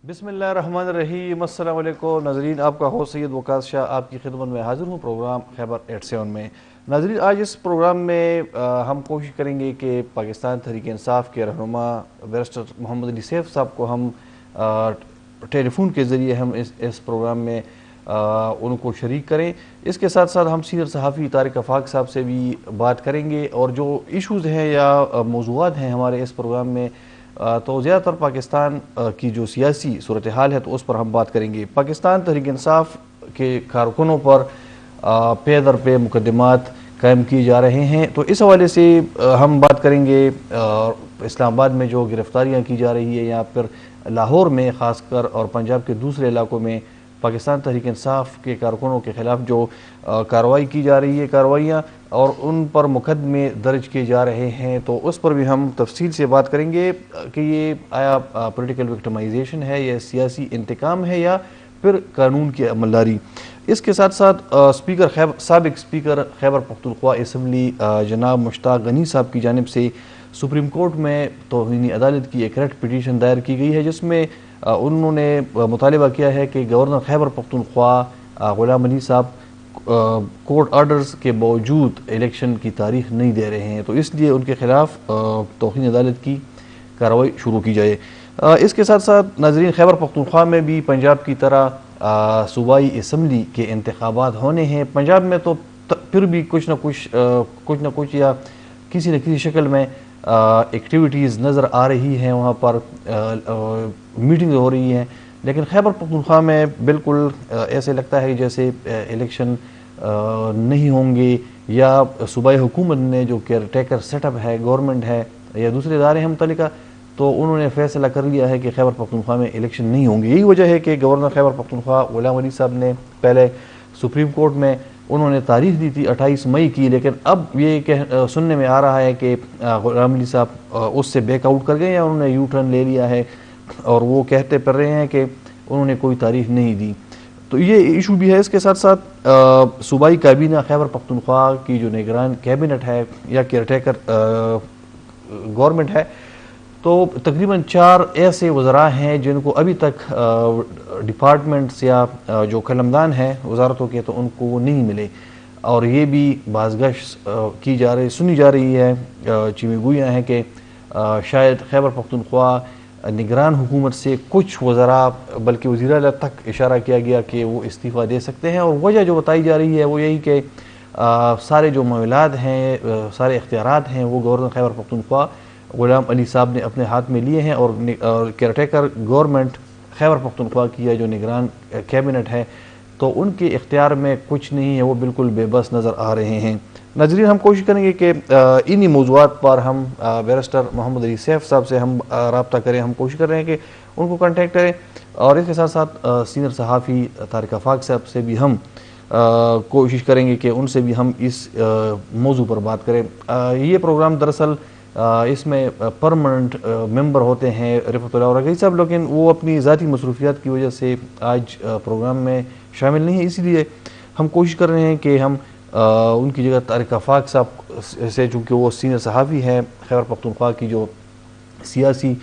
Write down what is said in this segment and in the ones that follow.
بسم اللہ الرحمن الرحیم۔ السلام علیکم ناظرین، آپ کا ہوسٹ سید وقاص شاہ آپ کی خدمت میں حاضر ہوں پروگرام خیبر 87 میں۔ ناظرین، آج اس پروگرام میں ہم کوشش کریں گے کہ پاکستان تحریک انصاف کے رہنما بیرسٹر محمد علی سیف صاحب کو ہم ٹیلی فون کے ذریعے ہم اس پروگرام میں ان کو شریک کریں۔ اس کے ساتھ ساتھ ہم سینئر صحافی طارق آفاق صاحب سے بھی بات کریں گے، اور جو ایشوز ہیں یا موضوعات ہیں ہمارے اس پروگرام میں تو زیادہ تر پاکستان کی جو سیاسی صورتحال ہے تو اس پر ہم بات کریں گے۔ پاکستان تحریک انصاف کے کارکنوں پر پے در پہ مقدمات قائم کیے جا رہے ہیں، تو اس حوالے سے ہم بات کریں گے اسلام آباد میں جو گرفتاریاں کی جا رہی ہے یا پھر لاہور میں خاص کر اور پنجاب کے دوسرے علاقوں میں پاکستان تحریک انصاف کے کارکنوں کے خلاف جو کارروائی کی جا رہی ہے، کارروائیاں اور ان پر مقدمے درج کیے جا رہے ہیں، تو اس پر بھی ہم تفصیل سے بات کریں گے کہ یہ آیا پولیٹیکل وکٹمائزیشن ہے یا سیاسی انتقام ہے یا پھر قانون کی عملداری۔ اس کے ساتھ ساتھ سابق اسپیکر خیبر پختونخوا اسمبلی جناب مشتاق غنی صاحب کی جانب سے سپریم کورٹ میں توہین عدالت کی ایک ریٹ پٹیشن دائر کی گئی ہے، جس میں انہوں نے مطالبہ کیا ہے کہ گورنر خیبر پختونخوا غلام علی صاحب کورٹ آرڈرز کے باوجود الیکشن کی تاریخ نہیں دے رہے ہیں، تو اس لیے ان کے خلاف توہین عدالت کی کارروائی شروع کی جائے۔ اس کے ساتھ ساتھ ناظرین، خیبر پختونخوا میں بھی پنجاب کی طرح صوبائی اسمبلی کے انتخابات ہونے ہیں۔ پنجاب میں تو پھر بھی کچھ نہ کچھ یا کسی نہ کسی شکل میں ایکٹیویٹیز نظر آ رہی ہیں، وہاں پر میٹنگ ہو رہی ہیں، لیکن خیبر پختونخوا میں بالکل ایسے لگتا ہے جیسے الیکشن نہیں ہوں گے، یا صوبائی حکومت نے جو کیئر ٹیکر سیٹ اپ ہے، گورنمنٹ ہے یا دوسرے ادارے ہیں متعلقہ، تو انہوں نے فیصلہ کر لیا ہے کہ خیبر پختونخوا میں الیکشن نہیں ہوں گے۔ یہی وجہ ہے کہ گورنر خیبر پختونخوا غلام علی صاحب نے پہلے سپریم کورٹ میں انہوں نے تاریخ دی تھی 28 مئی کی، لیکن اب یہ سننے میں آ رہا ہے کہ غلام علی صاحب اس سے بیک آؤٹ کر گئے یا انہوں نے یو ٹرن لے لیا ہے، اور وہ کہتے پڑ رہے ہیں کہ انہوں نے کوئی تاریخ نہیں دی، تو یہ ایشو بھی ہے۔ اس کے ساتھ ساتھ صوبائی کابینہ خیبر پختونخوا کی جو نگران کیبنٹ ہے یا کیئر ٹیکر گورنمنٹ ہے، تو تقریباً 4 ایسے وزراء ہیں جن کو ابھی تک ڈپارٹمنٹس یا جو قلمدان ہیں وزارتوں کے، تو ان کو وہ نہیں ملے، اور یہ بھی بازگشت کی جا رہی، سنی جا رہی ہے، چیمیں گوئیاں ہیں کہ شاید خیبر پختونخوا نگران حکومت سے کچھ وزراء بلکہ وزیر اعلیٰ تک اشارہ کیا گیا کہ وہ استعفیٰ دے سکتے ہیں، اور وجہ جو بتائی جا رہی ہے وہ یہی کہ سارے جو معاملات ہیں، سارے اختیارات ہیں، وہ گورنر خیبر پختونخوا غلام علی صاحب نے اپنے ہاتھ میں لیے ہیں، اور care taker government Khyber Pakhtunkhwa کی ہے جو نگران کیبنٹ ہے، تو ان کے اختیار میں کچھ نہیں ہے، وہ بالکل بے بس نظر آ رہے ہیں۔ ناظرین، ہم کوشش کریں گے کہ انہی موضوعات پر ہم بیرسٹر محمد علی سیف صاحب سے ہم رابطہ کریں، ہم کوشش کر رہے ہیں کہ ان کو کانٹیکٹ کریں، اور اس کے ساتھ ساتھ سینئر صحافی طارق آفاق صاحب سے بھی ہم کوشش کریں گے کہ ان سے بھی ہم اس موضوع پر بات کریں۔ یہ پروگرام دراصل اس میں پرماننٹ ممبر ہوتے ہیں رفعت اللہ اور صاحب، لیکن وہ اپنی ذاتی مصروفیات کی وجہ سے آج پروگرام میں شامل نہیں ہیں، اس لیے ہم کوشش کر رہے ہیں کہ ہم ان کی جگہ طارق آفاق صاحب سے، چونکہ وہ سینئر صحافی ہیں خیبر پختونخوا کی جو سیاسی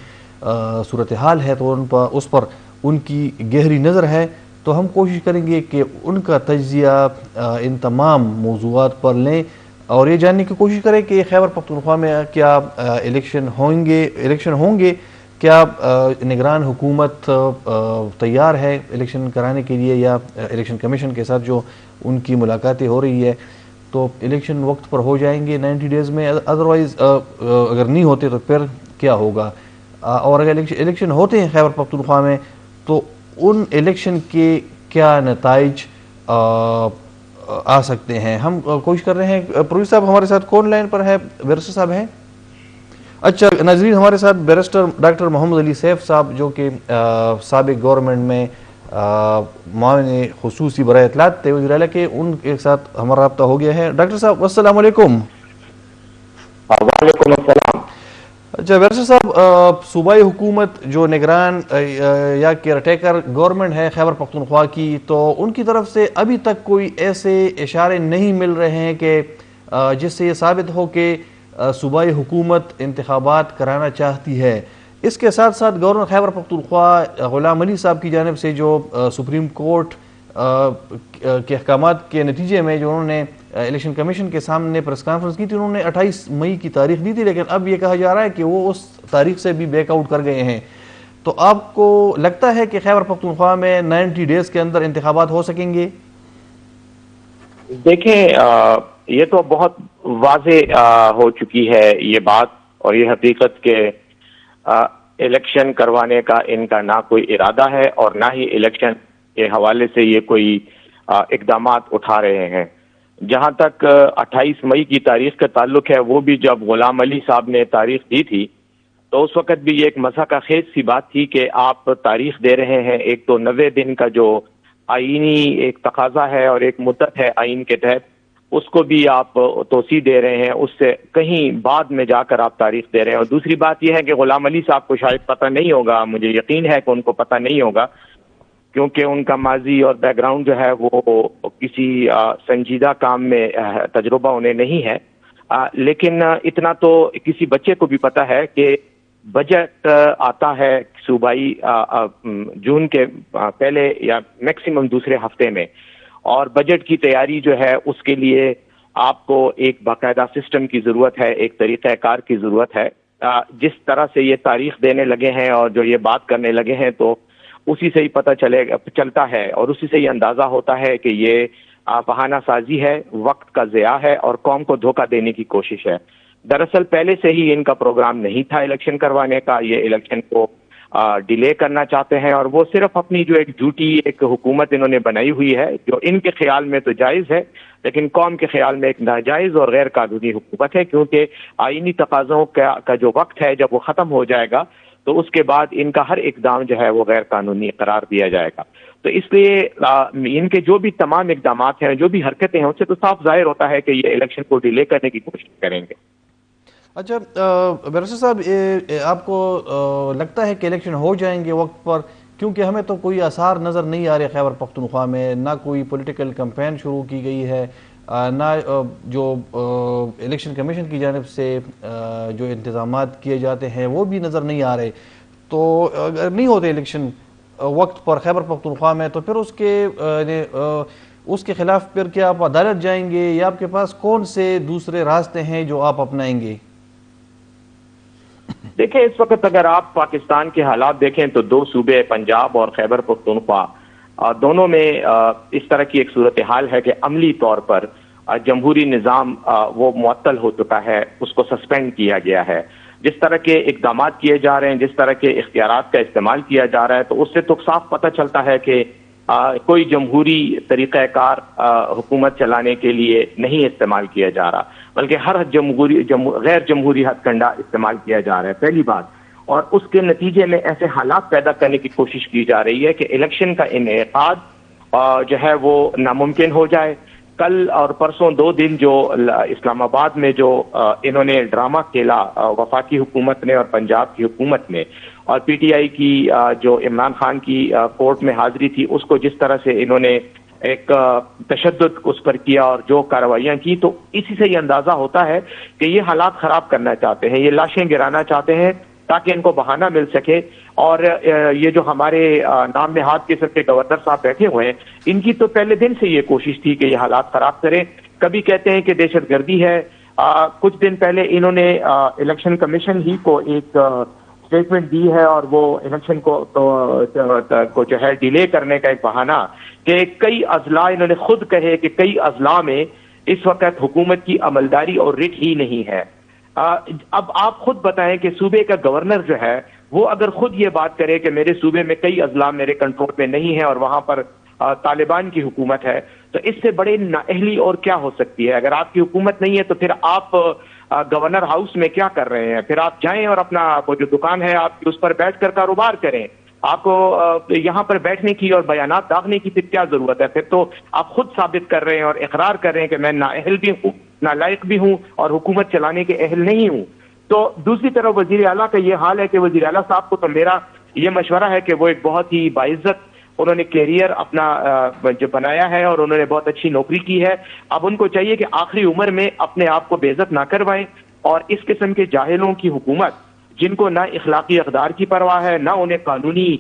صورتحال ہے تو اس پر ان کی گہری نظر ہے، تو ہم کوشش کریں گے کہ ان کا تجزیہ ان تمام موضوعات پر لیں، اور یہ جاننے کی کوشش کریں کہ خیبر پختونخوا میں کیا الیکشن ہوں گے، کیا نگران حکومت تیار ہے الیکشن کرانے کے لیے، یا الیکشن کمیشن کے ساتھ جو ان کی ملاقاتیں ہو رہی ہے تو الیکشن وقت پر ہو جائیں گے 90 ڈیز میں، ادروائز اگر نہیں ہوتے تو پھر کیا ہوگا، اور اگر الیکشن ہوتے ہیں خیبر پختونخوا میں تو ان الیکشن کے کیا نتائج آ سکتے ہیں۔ ہم کوشش کر رہے ہیں، پروفیسر صاحب ہمارے ساتھ کون لائن پر ہے؟ بیرسٹر صاحب ہیں؟ اچھا ناظرین، ہمارے ساتھ بیرسٹر ڈاکٹر محمد علی سیف صاحب جو کہ سابق گورنمنٹ میں معاون خصوصی برائے اطلاعات تھے وزیر اعلیٰ کے، ان کے ساتھ ہمارا رابطہ ہو گیا ہے۔ ڈاکٹر صاحب السلام علیکم۔ وعلیکم السلام۔ اچھا بیرسٹر صاحب، صوبائی حکومت جو نگران یا کیئر ٹیکر گورنمنٹ ہے خیبر پختونخوا کی، تو ان کی طرف سے ابھی تک کوئی ایسے اشارے نہیں مل رہے ہیں کہ جس سے یہ ثابت ہو کہ صوبائی حکومت انتخابات کرانا چاہتی ہے۔ اس کے ساتھ ساتھ گورنر خیبر پختونخوا غلام علی صاحب کی جانب سے جو سپریم کورٹ کے احکامات کے نتیجے میں جو انہوں نے الیکشن کمیشن کے سامنے پریس کانفرنس کی تھی، انہوں نے 28 مئی کی تاریخ دی تھی، لیکن اب یہ کہا جا رہا ہے کہ وہ اس تاریخ سے بھی بیک آؤٹ کر گئے ہیں. تو آپ کو لگتا ہے کہ خیبر پختونخوا میں 90 ڈیز کے اندر انتخابات ہو سکیں گے؟ دیکھیں، یہ تو بہت واضح ہو چکی ہے یہ بات اور یہ حقیقت کہ الیکشن کروانے کا ان کا نہ کوئی ارادہ ہے اور نہ ہی الیکشن کے حوالے سے یہ کوئی اقدامات اٹھا رہے ہیں. جہاں تک 28 مئی کی تاریخ کا تعلق ہے، وہ بھی جب غلام علی صاحب نے تاریخ دی تھی تو اس وقت بھی یہ ایک مضحکہ خیز سی بات تھی کہ آپ تاریخ دے رہے ہیں. ایک تو 90 دن کا جو آئینی ایک تقاضا ہے اور ایک مدت ہے آئین کے تحت، اس کو بھی آپ توسیع دے رہے ہیں، اس سے کہیں بعد میں جا کر آپ تاریخ دے رہے ہیں. اور دوسری بات یہ ہے کہ غلام علی صاحب کو شاید پتہ نہیں ہوگا، مجھے یقین ہے کہ ان کو پتہ نہیں ہوگا، کیونکہ ان کا ماضی اور بیک گراؤنڈ جو ہے وہ کسی سنجیدہ کام میں تجربہ انہیں نہیں ہے. لیکن اتنا تو کسی بچے کو بھی پتہ ہے کہ بجٹ آتا ہے صوبائی جون کے پہلے یا میکسیمم دوسرے ہفتے میں، اور بجٹ کی تیاری جو ہے اس کے لیے آپ کو ایک باقاعدہ سسٹم کی ضرورت ہے، ایک طریقہ کار کی ضرورت ہے. جس طرح سے یہ تاریخ دینے لگے ہیں اور جو یہ بات کرنے لگے ہیں تو اسی سے ہی پتہ چلتا ہے اور اسی سے ہی اندازہ ہوتا ہے کہ یہ بہانہ سازی ہے، وقت کا ضیاع ہے اور قوم کو دھوکہ دینے کی کوشش ہے. دراصل پہلے سے ہی ان کا پروگرام نہیں تھا الیکشن کروانے کا. یہ الیکشن کو ڈیلے کرنا چاہتے ہیں اور وہ صرف اپنی جو ایک جھوٹی ایک حکومت انہوں نے بنائی ہوئی ہے، جو ان کے خیال میں تو جائز ہے لیکن قوم کے خیال میں ایک ناجائز اور غیر قانونی حکومت ہے، کیونکہ آئینی تقاضوں کا جو وقت ہے جب وہ ختم ہو جائے گا تو اس کے بعد ان کا ہر اقدام جو ہے وہ غیر قانونی قرار دیا جائے گا. تو اس لیے ان کے جو بھی تمام اقدامات ہیں، جو بھی حرکتیں ہیں، اس سے تو صاف ظاہر ہوتا ہے کہ یہ الیکشن کو ڈیلے کرنے کی کوشش کریں گے. اچھا بیرسٹر صاحب، آپ کو لگتا ہے کہ الیکشن ہو جائیں گے وقت پر؟ کیونکہ ہمیں تو کوئی آثار نظر نہیں آ رہے خیبر پختونخوا میں، نہ کوئی پولیٹیکل کمپین شروع کی گئی ہے، نہ جو الیکشن کمیشن کی جانب سے جو انتظامات کیے جاتے ہیں وہ بھی نظر نہیں آ رہے. تو اگر نہیں ہوتے الیکشن وقت پر خیبر پختونخوا میں تو پھر اس کے خلاف پھر کیا آپ عدالت جائیں گے یا آپ کے پاس کون سے دوسرے راستے ہیں جو آپ اپنائیں گے؟ دیکھیں، اس وقت اگر آپ پاکستان کے حالات دیکھیں تو دو صوبے پنجاب اور خیبر پختونخوا دونوں میں اس طرح کی ایک صورتحال ہے کہ عملی طور پر جمہوری نظام وہ معطل ہو چکا ہے، اس کو سسپینڈ کیا گیا ہے. جس طرح کے اقدامات کیے جا رہے ہیں، جس طرح کے اختیارات کا استعمال کیا جا رہا ہے، تو اس سے تو صاف پتہ چلتا ہے کہ کوئی جمہوری طریقہ کار حکومت چلانے کے لیے نہیں استعمال کیا جا رہا، بلکہ ہر غیر جمہوری ہتھ کنڈا استعمال کیا جا رہا ہے، پہلی بات. اور اس کے نتیجے میں ایسے حالات پیدا کرنے کی کوشش کی جا رہی ہے کہ الیکشن کا انعقاد جو ہے وہ ناممکن ہو جائے. کل اور پرسوں 2 دن جو اسلام آباد میں جو انہوں نے ڈرامہ کھیلا وفاقی حکومت نے اور پنجاب کی حکومت نے، اور پی ٹی آئی کی جو عمران خان کی کورٹ میں حاضری تھی اس کو جس طرح سے انہوں نے ایک تشدد اس پر کیا اور جو کارروائیاں کی، تو اسی سے یہ اندازہ ہوتا ہے کہ یہ حالات خراب کرنا چاہتے ہیں، یہ لاشیں گرانا چاہتے ہیں تاکہ ان کو بہانہ مل سکے. اور یہ جو ہمارے نام نہاد قسم کے گورنر صاحب بیٹھے ہوئے ہیں، ان کی تو پہلے دن سے یہ کوشش تھی کہ یہ حالات خراب کریں. کبھی کہتے ہیں کہ دہشت گردی ہے، کچھ دن پہلے انہوں نے الیکشن کمیشن ہی کو ایک اسٹیٹمنٹ دی ہے اور وہ الیکشن کو جو ہے ڈیلے کرنے کا ایک بہانہ کہ کئی اضلاع انہوں نے خود کہے کہ کئی اضلاع میں اس وقت حکومت کی عملداری اور رٹ ہی نہیں ہے. اب آپ خود بتائیں کہ صوبے کا گورنر جو ہے وہ اگر خود یہ بات کرے کہ میرے صوبے میں کئی اضلاع میرے کنٹرول میں نہیں ہے اور وہاں پر طالبان کی حکومت ہے، تو اس سے بڑے نااہلی اور کیا ہو سکتی ہے؟ اگر آپ کی حکومت نہیں ہے تو پھر آپ گورنر ہاؤس میں کیا کر رہے ہیں؟ پھر آپ جائیں اور اپنا وہ جو دکان ہے آپ کی اس پر بیٹھ کر کاروبار کریں. آپ کو یہاں پر بیٹھنے کی اور بیانات داغنے کی پھر کیا ضرورت ہے؟ پھر تو آپ خود ثابت کر رہے ہیں اور اقرار کر رہے ہیں کہ میں نااہل بھی ہوں، نالائق بھی ہوں اور حکومت چلانے کے اہل نہیں ہوں. تو دوسری طرف وزیر اعلیٰ کا یہ حال ہے کہ وزیر اعلیٰ صاحب کو تو میرا یہ مشورہ ہے کہ وہ ایک بہت ہی باعزت انہوں نے کیریئر اپنا جو بنایا ہے اور انہوں نے بہت اچھی نوکری کی ہے. اب ان کو چاہیے کہ آخری عمر میں اپنے آپ کو بے عزت نہ کروائیں اور اس قسم کے جاہلوں کی حکومت جن کو نہ اخلاقی اقدار کی پرواہ ہے، نہ انہیں قانونی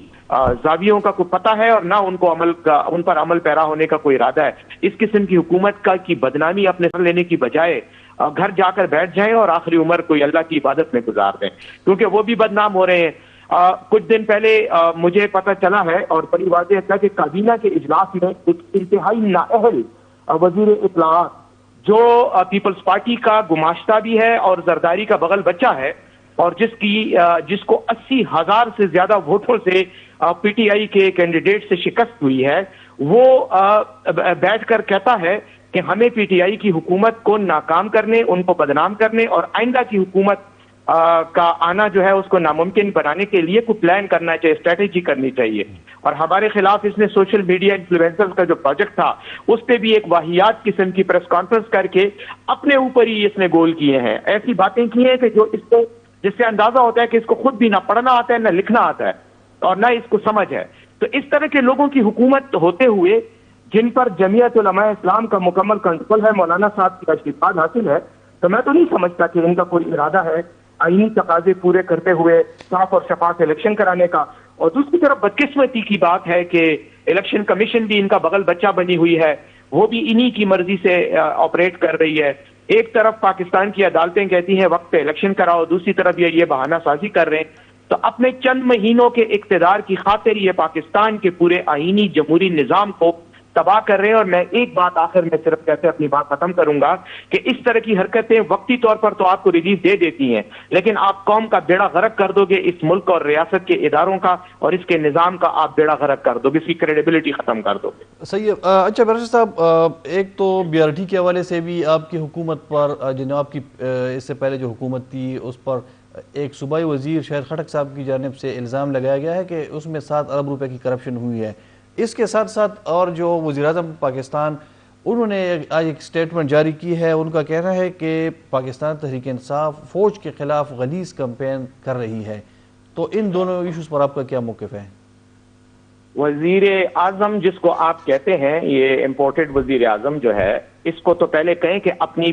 زاویوں کا کوئی پتہ ہے، اور نہ ان کو ان پر عمل پیرا ہونے کا کوئی ارادہ ہے. اس قسم کی حکومت کی بدنامی اپنے سر لینے کی بجائے گھر جا کر بیٹھ جائیں اور آخری عمر کوئی اللہ کی عبادت میں گزار دیں، کیونکہ وہ بھی بدنام ہو رہے ہیں. کچھ دن پہلے مجھے پتہ چلا ہے اور بڑی واضح تھا کہ کابینہ کے اجلاس میں ایک انتہائی نااہل وزیر اطلاعات، جو پیپلز پارٹی کا گماشتہ بھی ہے اور زرداری کا بغل بچہ ہے، اور جس کو 80,000 سے زیادہ ووٹوں سے پی ٹی آئی کے کینڈیڈیٹ سے شکست ہوئی ہے، وہ بیٹھ کر کہتا ہے کہ ہمیں پی ٹی آئی کی حکومت کو ناکام کرنے، ان کو بدنام کرنے اور آئندہ کی حکومت کا آنا جو ہے اس کو ناممکن بنانے کے لیے کوئی پلان کرنا چاہیے، اسٹریٹجی کرنی چاہیے. اور ہمارے خلاف اس نے سوشل میڈیا انفلوئنسر کا جو پروجیکٹ تھا اس پہ بھی ایک واہیات قسم کی پریس کانفرنس کر کے اپنے اوپر ہی اس نے گول کیے ہیں، ایسی باتیں کی ہیں کہ جس سے اندازہ ہوتا ہے کہ اس کو خود بھی نہ پڑھنا آتا ہے نہ لکھنا آتا ہے اور نہ اس کو سمجھ ہے. تو اس طرح کے لوگوں کی حکومت ہوتے ہوئے جن پر جمعیت علماء اسلام کا مکمل کنٹرول ہے، مولانا صاحب کی آشیرواد حاصل ہے، تو میں تو نہیں سمجھتا کہ ان کا کوئی ارادہ ہے آئینی تقاضے پورے کرتے ہوئے صاف اور شفاف الیکشن کرانے کا. اور دوسری طرف بدقسمتی کی بات ہے کہ الیکشن کمیشن بھی ان کا بغل بچہ بنی ہوئی ہے، وہ بھی انہی کی مرضی سے آپریٹ کر رہی ہے. ایک طرف پاکستان کی عدالتیں کہتی ہیں وقت پہ الیکشن کراؤ، دوسری طرف یہ بہانہ سازی کر رہے ہیں. تو اپنے چند مہینوں کے اقتدار کی خاطر یہ پاکستان کے پورے آئینی جمہوری نظام کو تباہ کر رہے ہیں. اور میں ایک بات آخر میں صرف کہتے اپنی بات ختم کروں گا کہ اس طرح کی حرکتیں وقتی طور پر تو آپ کو ریلیف دے دیتی ہیں، لیکن آپ قوم کا بیڑا غرق کر دو گے، اس ملک اور ریاست کے اداروں کا اور اس کے نظام کا آپ بیڑا غرق کر دو گے، اس کی کریڈیبلٹی ختم کر دو گے. صحیح ہے. اچھا بیرسٹر صاحب، ایک تو بی آر ٹی کے حوالے سے بھی آپ کی حکومت پر، جناب کی اس سے پہلے جو حکومت تھی اس پر ایک صوبائی وزیر شاہد خٹک صاحب کی جانب سے الزام لگایا گیا ہے کہ اس میں 7 ارب روپے کی کرپشن ہوئی ہے. اس کے ساتھ ساتھ اور جو وزیر اعظم پاکستان، انہوں نے آج ایک سٹیٹمنٹ جاری کی ہے. ان کا کہنا ہے کہ پاکستان تحریک انصاف فوج کے خلاف غلیظ کمپین کر رہی ہے. تو ان دونوں ایشوز پر آپ کا کیا موقف ہے؟ وزیر اعظم جس کو آپ کہتے ہیں، یہ امپورٹڈ وزیر اعظم جو ہے، اس کو تو پہلے کہیں کہ اپنی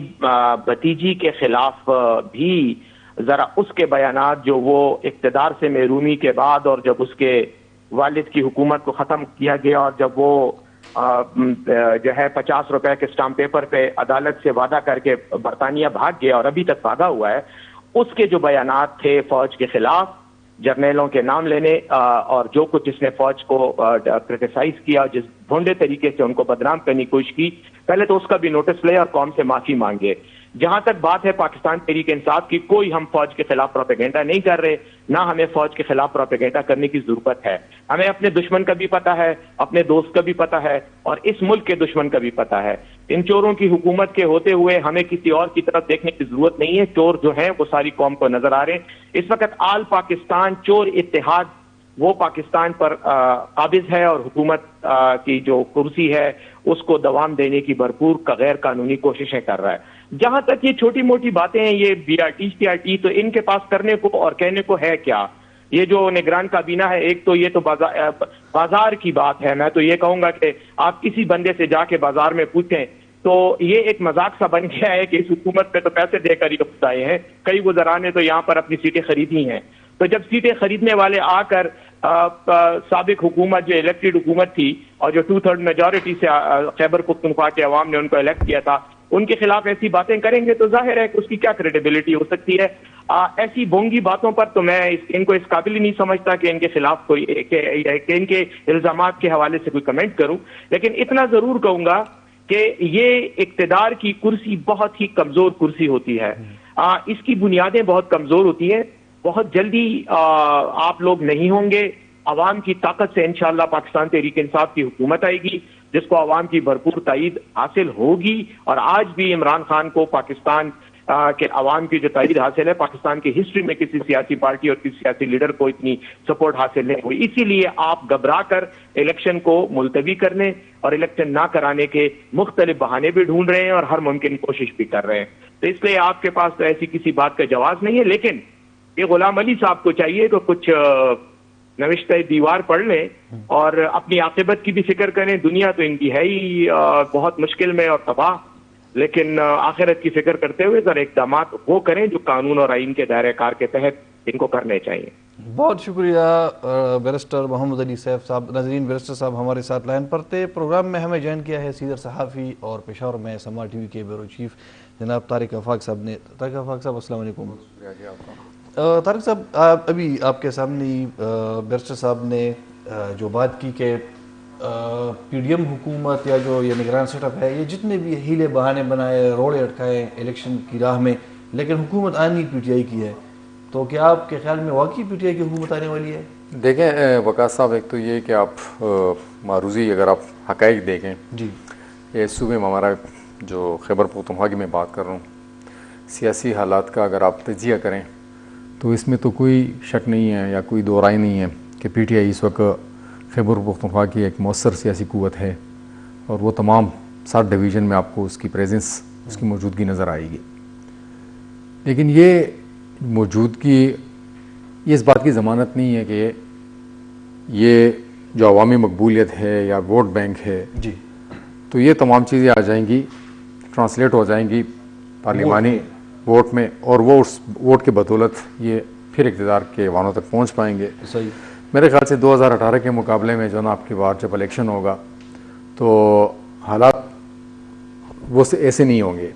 بھتیجی کے خلاف بھی ذرا اس کے بیانات جو وہ اقتدار سے محرومی کے بعد اور جب اس کے والد کی حکومت کو ختم کیا گیا اور جب وہ جو ہے 50 روپے کے اسٹامپ پیپر پہ عدالت سے وعدہ کر کے برطانیہ بھاگ گیا اور ابھی تک بھاگا ہوا ہے، اس کے جو بیانات تھے فوج کے خلاف، جرنیلوں کے نام لینے اور جو کچھ اس نے فوج کو کرٹیسائز کیا، جس بھونڈے طریقے سے ان کو بدنام کرنے کی کوشش کی، پہلے تو اس کا بھی نوٹس لے اور قوم سے معافی مانگے. جہاں تک بات ہے پاکستان تحریک انصاف کی، کوئی ہم فوج کے خلاف پروپیگنڈا نہیں کر رہے، نہ ہمیں فوج کے خلاف پروپیگنڈا کرنے کی ضرورت ہے. ہمیں اپنے دشمن کا بھی پتہ ہے، اپنے دوست کا بھی پتہ ہے اور اس ملک کے دشمن کا بھی پتہ ہے. ان چوروں کی حکومت کے ہوتے ہوئے ہمیں کسی اور کی طرف دیکھنے کی ضرورت نہیں ہے. چور جو ہیں وہ ساری قوم کو نظر آ رہے ہیں. اس وقت آل پاکستان چور اتحاد وہ پاکستان پر قابض ہے اور حکومت کی جو کرسی ہے اس کو دوام دینے کی بھرپور غیر قانونی کوششیں کر رہا ہے. جہاں تک یہ چھوٹی موٹی باتیں ہیں، یہ بی آر ٹی تو ان کے پاس کرنے کو اور کہنے کو ہے کیا؟ یہ جو نگران کابینہ ہے، ایک تو یہ تو بازار کی بات ہے. میں تو یہ کہوں گا کہ آپ کسی بندے سے جا کے بازار میں پوچھیں تو یہ ایک مذاق سا بن گیا ہے کہ اس حکومت پہ تو پیسے دے کر ہی آئے ہیں. کئی وزراء نے تو یہاں پر اپنی سیٹیں خریدی ہیں. تو جب سیٹیں خریدنے والے آ کر سابق حکومت جو الیکٹڈ حکومت تھی اور جو 2/3 میجورٹی سے خیبر پختونخوا کے عوام نے ان کو الیکٹ کیا تھا، ان کے خلاف ایسی باتیں کریں گے تو ظاہر ہے کہ اس کی کیا کریڈیبلٹی ہو سکتی ہے. ایسی بونگی باتوں پر تو میں ان کو اس قابل ہی نہیں سمجھتا کہ ان کے خلاف کوئی کہ ان کے الزامات کے حوالے سے کوئی کمنٹ کروں. لیکن اتنا ضرور کہوں گا کہ یہ اقتدار کی کرسی بہت ہی کمزور کرسی ہوتی ہے. اس کی بنیادیں بہت کمزور ہوتی ہیں. بہت جلدی آپ لوگ نہیں ہوں گے. عوام کی طاقت سے انشاءاللہ پاکستان تحریک انصاف کی حکومت آئے گی جس کو عوام کی بھرپور تائید حاصل ہوگی. اور آج بھی عمران خان کو پاکستان کے عوام کی جو تائید حاصل ہے، پاکستان کی ہسٹری میں کسی سیاسی پارٹی اور کسی سیاسی لیڈر کو اتنی سپورٹ حاصل نہیں ہوئی. اسی لیے آپ گھبرا کر الیکشن کو ملتوی کرنے اور الیکشن نہ کرانے کے مختلف بہانے بھی ڈھونڈ رہے ہیں اور ہر ممکن کوشش بھی کر رہے ہیں. تو اس لیے آپ کے پاس تو ایسی کسی بات کا جواز نہیں ہے. لیکن یہ غلام علی صاحب کو چاہیے کہ کچھ نوشتہ دیوار پڑھ لیں اور اپنی عاقبت کی بھی فکر کریں. دنیا تو ان کی ہے ہی بہت مشکل میں اور تباہ، لیکن آخرت کی فکر کرتے ہوئے ذرا اقدامات وہ کریں جو قانون اور آئین کے دائرہ کار کے تحت ان کو کرنے چاہیے. بہت شکریہ بیرسٹر محمد علی سیف صاحب. ناظرین، بیرسٹر صاحب ہمارے ساتھ لائن پر تھے. پروگرام میں ہمیں جوائن کیا ہے سینئر صحافی اور پشاور میں سما ٹی وی کے بیورو چیف جناب طارق آفاق صاحب نے. طارق آفاق صاحب السلام علیکم. طارق صاحب، ابھی آپ کے سامنے بیرسٹر صاحب نے جو بات کی کہ پی ڈی ایم حکومت یا جو یہ نگران سیٹ اپ ہے، یہ جتنے بھی ہیلے بہانے بنائے، روڑے اٹکائے الیکشن کی راہ میں، لیکن حکومت آنی پی ٹی آئی کی ہے. تو کیا آپ کے خیال میں واقعی پی ٹی آئی کی حکومت آنے والی ہے؟ دیکھیں وقاص صاحب، ایک تو یہ کہ آپ معروضی اگر آپ حقائق دیکھیں، جی، یہ صوبے میں ہمارا جو خیبر پختونخوا کی میں بات کر رہا ہوں، سیاسی حالات کا اگر آپ تجزیہ کریں تو اس میں تو کوئی شک نہیں ہے یا کوئی دو رائے نہیں ہے کہ پی ٹی آئی اس وقت خیبر پختونخوا کی ایک مؤثر سیاسی قوت ہے، اور وہ تمام 7 ڈویژن میں آپ کو اس کی پریزنس، اس کی موجودگی نظر آئے گی. لیکن یہ موجودگی یہ اس بات کی ضمانت نہیں ہے کہ یہ جو عوامی مقبولیت ہے یا ووٹ بینک ہے، جی، تو یہ تمام چیزیں آ جائیں گی، ٹرانسلیٹ ہو جائیں گی پارلیمانی ووٹ میں، اور وہ اس ووٹ کے بدولت یہ پھر اقتدار کے ایوانوں تک پہنچ پائیں گے. صحیح. میرے خیال سے 2018 کے مقابلے میں جو نا آپ کی بار جب الیکشن ہوگا تو حالات وہ ایسے نہیں ہوں گے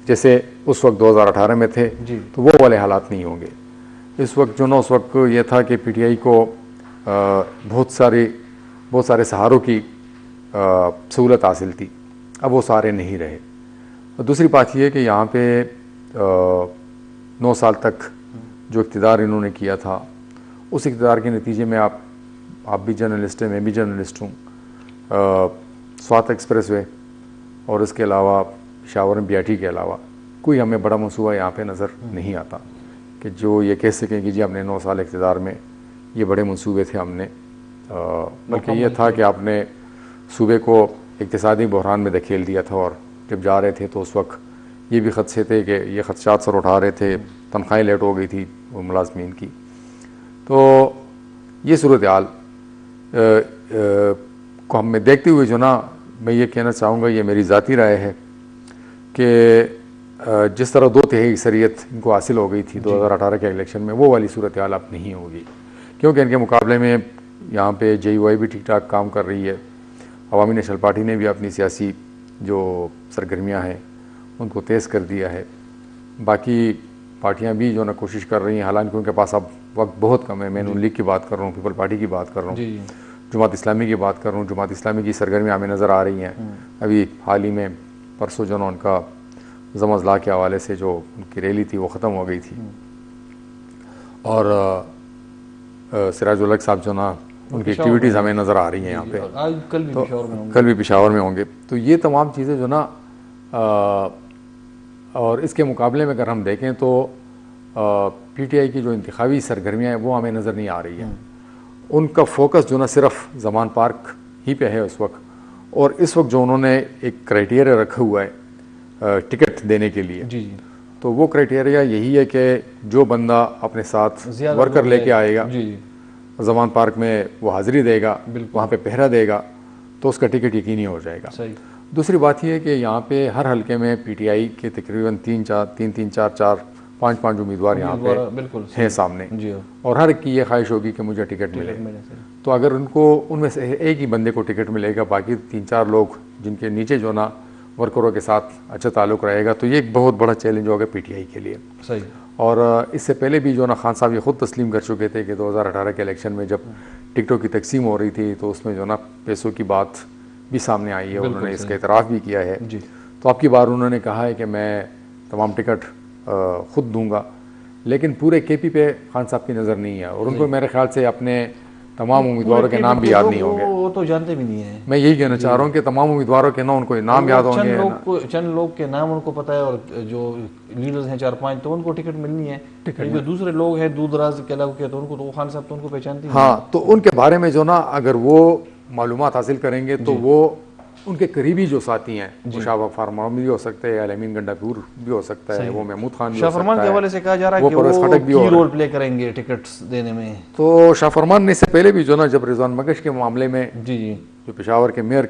جیسے اس وقت 2018 میں تھے. جی، تو وہ والے حالات نہیں ہوں گے. اس وقت جو نا اس وقت یہ تھا کہ پی ٹی آئی کو بہت سارے سہاروں کی سہولت حاصل تھی، اب وہ سارے نہیں رہے. اور دوسری بات یہ کہ یہاں پہ 9 سال تک جو اقتدار انہوں نے کیا تھا، اس اقتدار کے نتیجے میں آپ بھی جرنلسٹ ہیں، میں بھی جرنلسٹ ہوں. سوات ایکسپریس وے اور اس کے علاوہ پشاور بی آئی ٹی کے علاوہ کوئی ہمیں بڑا منصوبہ یہاں پہ نظر نہیں آتا کہ جو یہ کہہ سکیں کہ جی ہم نے 9 سال اقتدار میں یہ بڑے منصوبے تھے ہم نے. بلکہ یہ تھا کہ آپ نے صوبے کو اقتصادی بحران میں دھکیل دیا تھا، اور جب جا رہے تھے تو اس وقت یہ بھی خدشے تھے کہ یہ خدشات سر اٹھا رہے تھے، تنخواہیں لیٹ ہو گئی تھی وہ ملازمین کی. تو یہ صورتحال کو ہم میں دیکھتے ہوئے جو نا میں یہ کہنا چاہوں گا، یہ میری ذاتی رائے ہے کہ جس طرح 2/3 اکثریت ان کو حاصل ہو گئی تھی 2018 کے الیکشن میں، وہ والی صورتحال اب نہیں ہوگی. کیونکہ ان کے مقابلے میں یہاں پہ جے یو آئی بھی ٹھیک ٹھاک کام کر رہی ہے، عوامی نیشنل پارٹی نے بھی اپنی سیاسی جو سرگرمیاں ہیں ان کو تیز کر دیا ہے. باقی پارٹیاں بھی جو نا کوشش کر رہی ہیں، حالانکہ ان کے پاس اب وقت بہت کم ہے. میں نون لیگ کی بات کر رہا ہوں، پیپل پارٹی کی بات کر رہا ہوں، جماعت اسلامی کی بات کر رہا ہوں. جماعت اسلامی کی سرگرمیاں ہمیں نظر آ رہی ہیں. ابھی حال ہی میں پرسوں جو نا ان کا ضم اضلاع کے حوالے سے جو ان کی ریلی تھی وہ ختم ہو گئی تھی، اور سراج الحق صاحب جو نا ان کی ایکٹیویٹیز ہمیں نظر آ رہی ہیں یہاں پہ. کل بھی پشاور میں ہوں گے. تو یہ تمام چیزیں جو نا اور اس کے مقابلے میں اگر ہم دیکھیں تو پی ٹی آئی کی جو انتخابی سرگرمیاں ہیں وہ ہمیں نظر نہیں آ رہی ہیں. ان کا فوکس جو نا صرف زمان پارک ہی پہ ہے اس وقت. اور اس وقت جو انہوں نے ایک کرائٹیریا رکھا ہوا ہے ٹکٹ دینے کے لیے، تو وہ کرائٹیریا یہی ہے کہ جو بندہ اپنے ساتھ ورکر لے کے آئے گا، زمان پارک میں وہ حاضری دے گا، وہاں پہ پہرا دے گا، تو اس کا ٹکٹ یقینی ہو جائے گا. دوسری بات یہ ہے کہ یہاں پہ ہر حلقے میں پی ٹی آئی کے تقریباً 5 امیدوار یہاں پہ ہیں سامنے، اور ہر ایک کی یہ خواہش ہوگی کہ مجھے ٹکٹ ملے. تو اگر ان میں سے ایک ہی بندے کو ٹکٹ ملے گا، باقی 3-4 لوگ جن کے نیچے جو نا ورکروں کے ساتھ اچھا تعلق رہے گا، تو یہ ایک بہت بڑا چیلنج ہوگا پی ٹی آئی کے لیے. اور اس سے پہلے بھی جو نا خان صاحب یہ خود تسلیم کر چکے تھے کہ 2018 کے الیکشن میں جب ٹکٹوں کی تقسیم ہو رہی تھی تو اس میں جو نا پیسوں کی بات بھی سامنے آئی ہے، انہوں نے اس کا اعتراف بھی کیا ہے. تو اب کی بار انہوں نے کہا ہے کہ میں تمام ٹکٹ خود دوں گا، لیکن پورے کے پی پہ خان صاحب کی نظر نہیں ہے، اور ان کو میرے خیال سے اپنے تمام امیدواروں کے نام بھی یاد نہیں ہوں گے. وہ تو جانتے بھی نہیں ہیں. میں یہی کہنا چاہ رہا ہوں کہ تمام امیدواروں کے نام ان کو نام یاد ہوں گے، چند لوگ کے نام ان کو پتہ ہے، اور جو لیڈرز ہیں 4-5 تو ان کو ٹکٹ ملنی ہے. جو دوسرے لوگ ہیں دور دراز کے علاقوں کے، تو ان کو تو خان صاحب تو ان کو پہچانتی ہیں. ہاں، تو ان کے بارے میں جو نا اگر وہ معلومات حاصل کریں گے تو وہ ان کے قریبی جو ساتھی ہیں، شاہ فرمان بھی ہو سکتے ہیں، علمین گنڈا پور بھی ہو سکتا ہے، وہ محمود خان بھی ہو سکتا ہے. شاہ فرمان کے حوالے سے کہا جا رہا ہے کہ وہ کی رول پلے کریں گے ٹکٹس دینے میں. تو شاہ فرمان نے اس سے پہلے بھی جو نا جب رضوان مگش کے معاملے میں جو پشاور کے میئر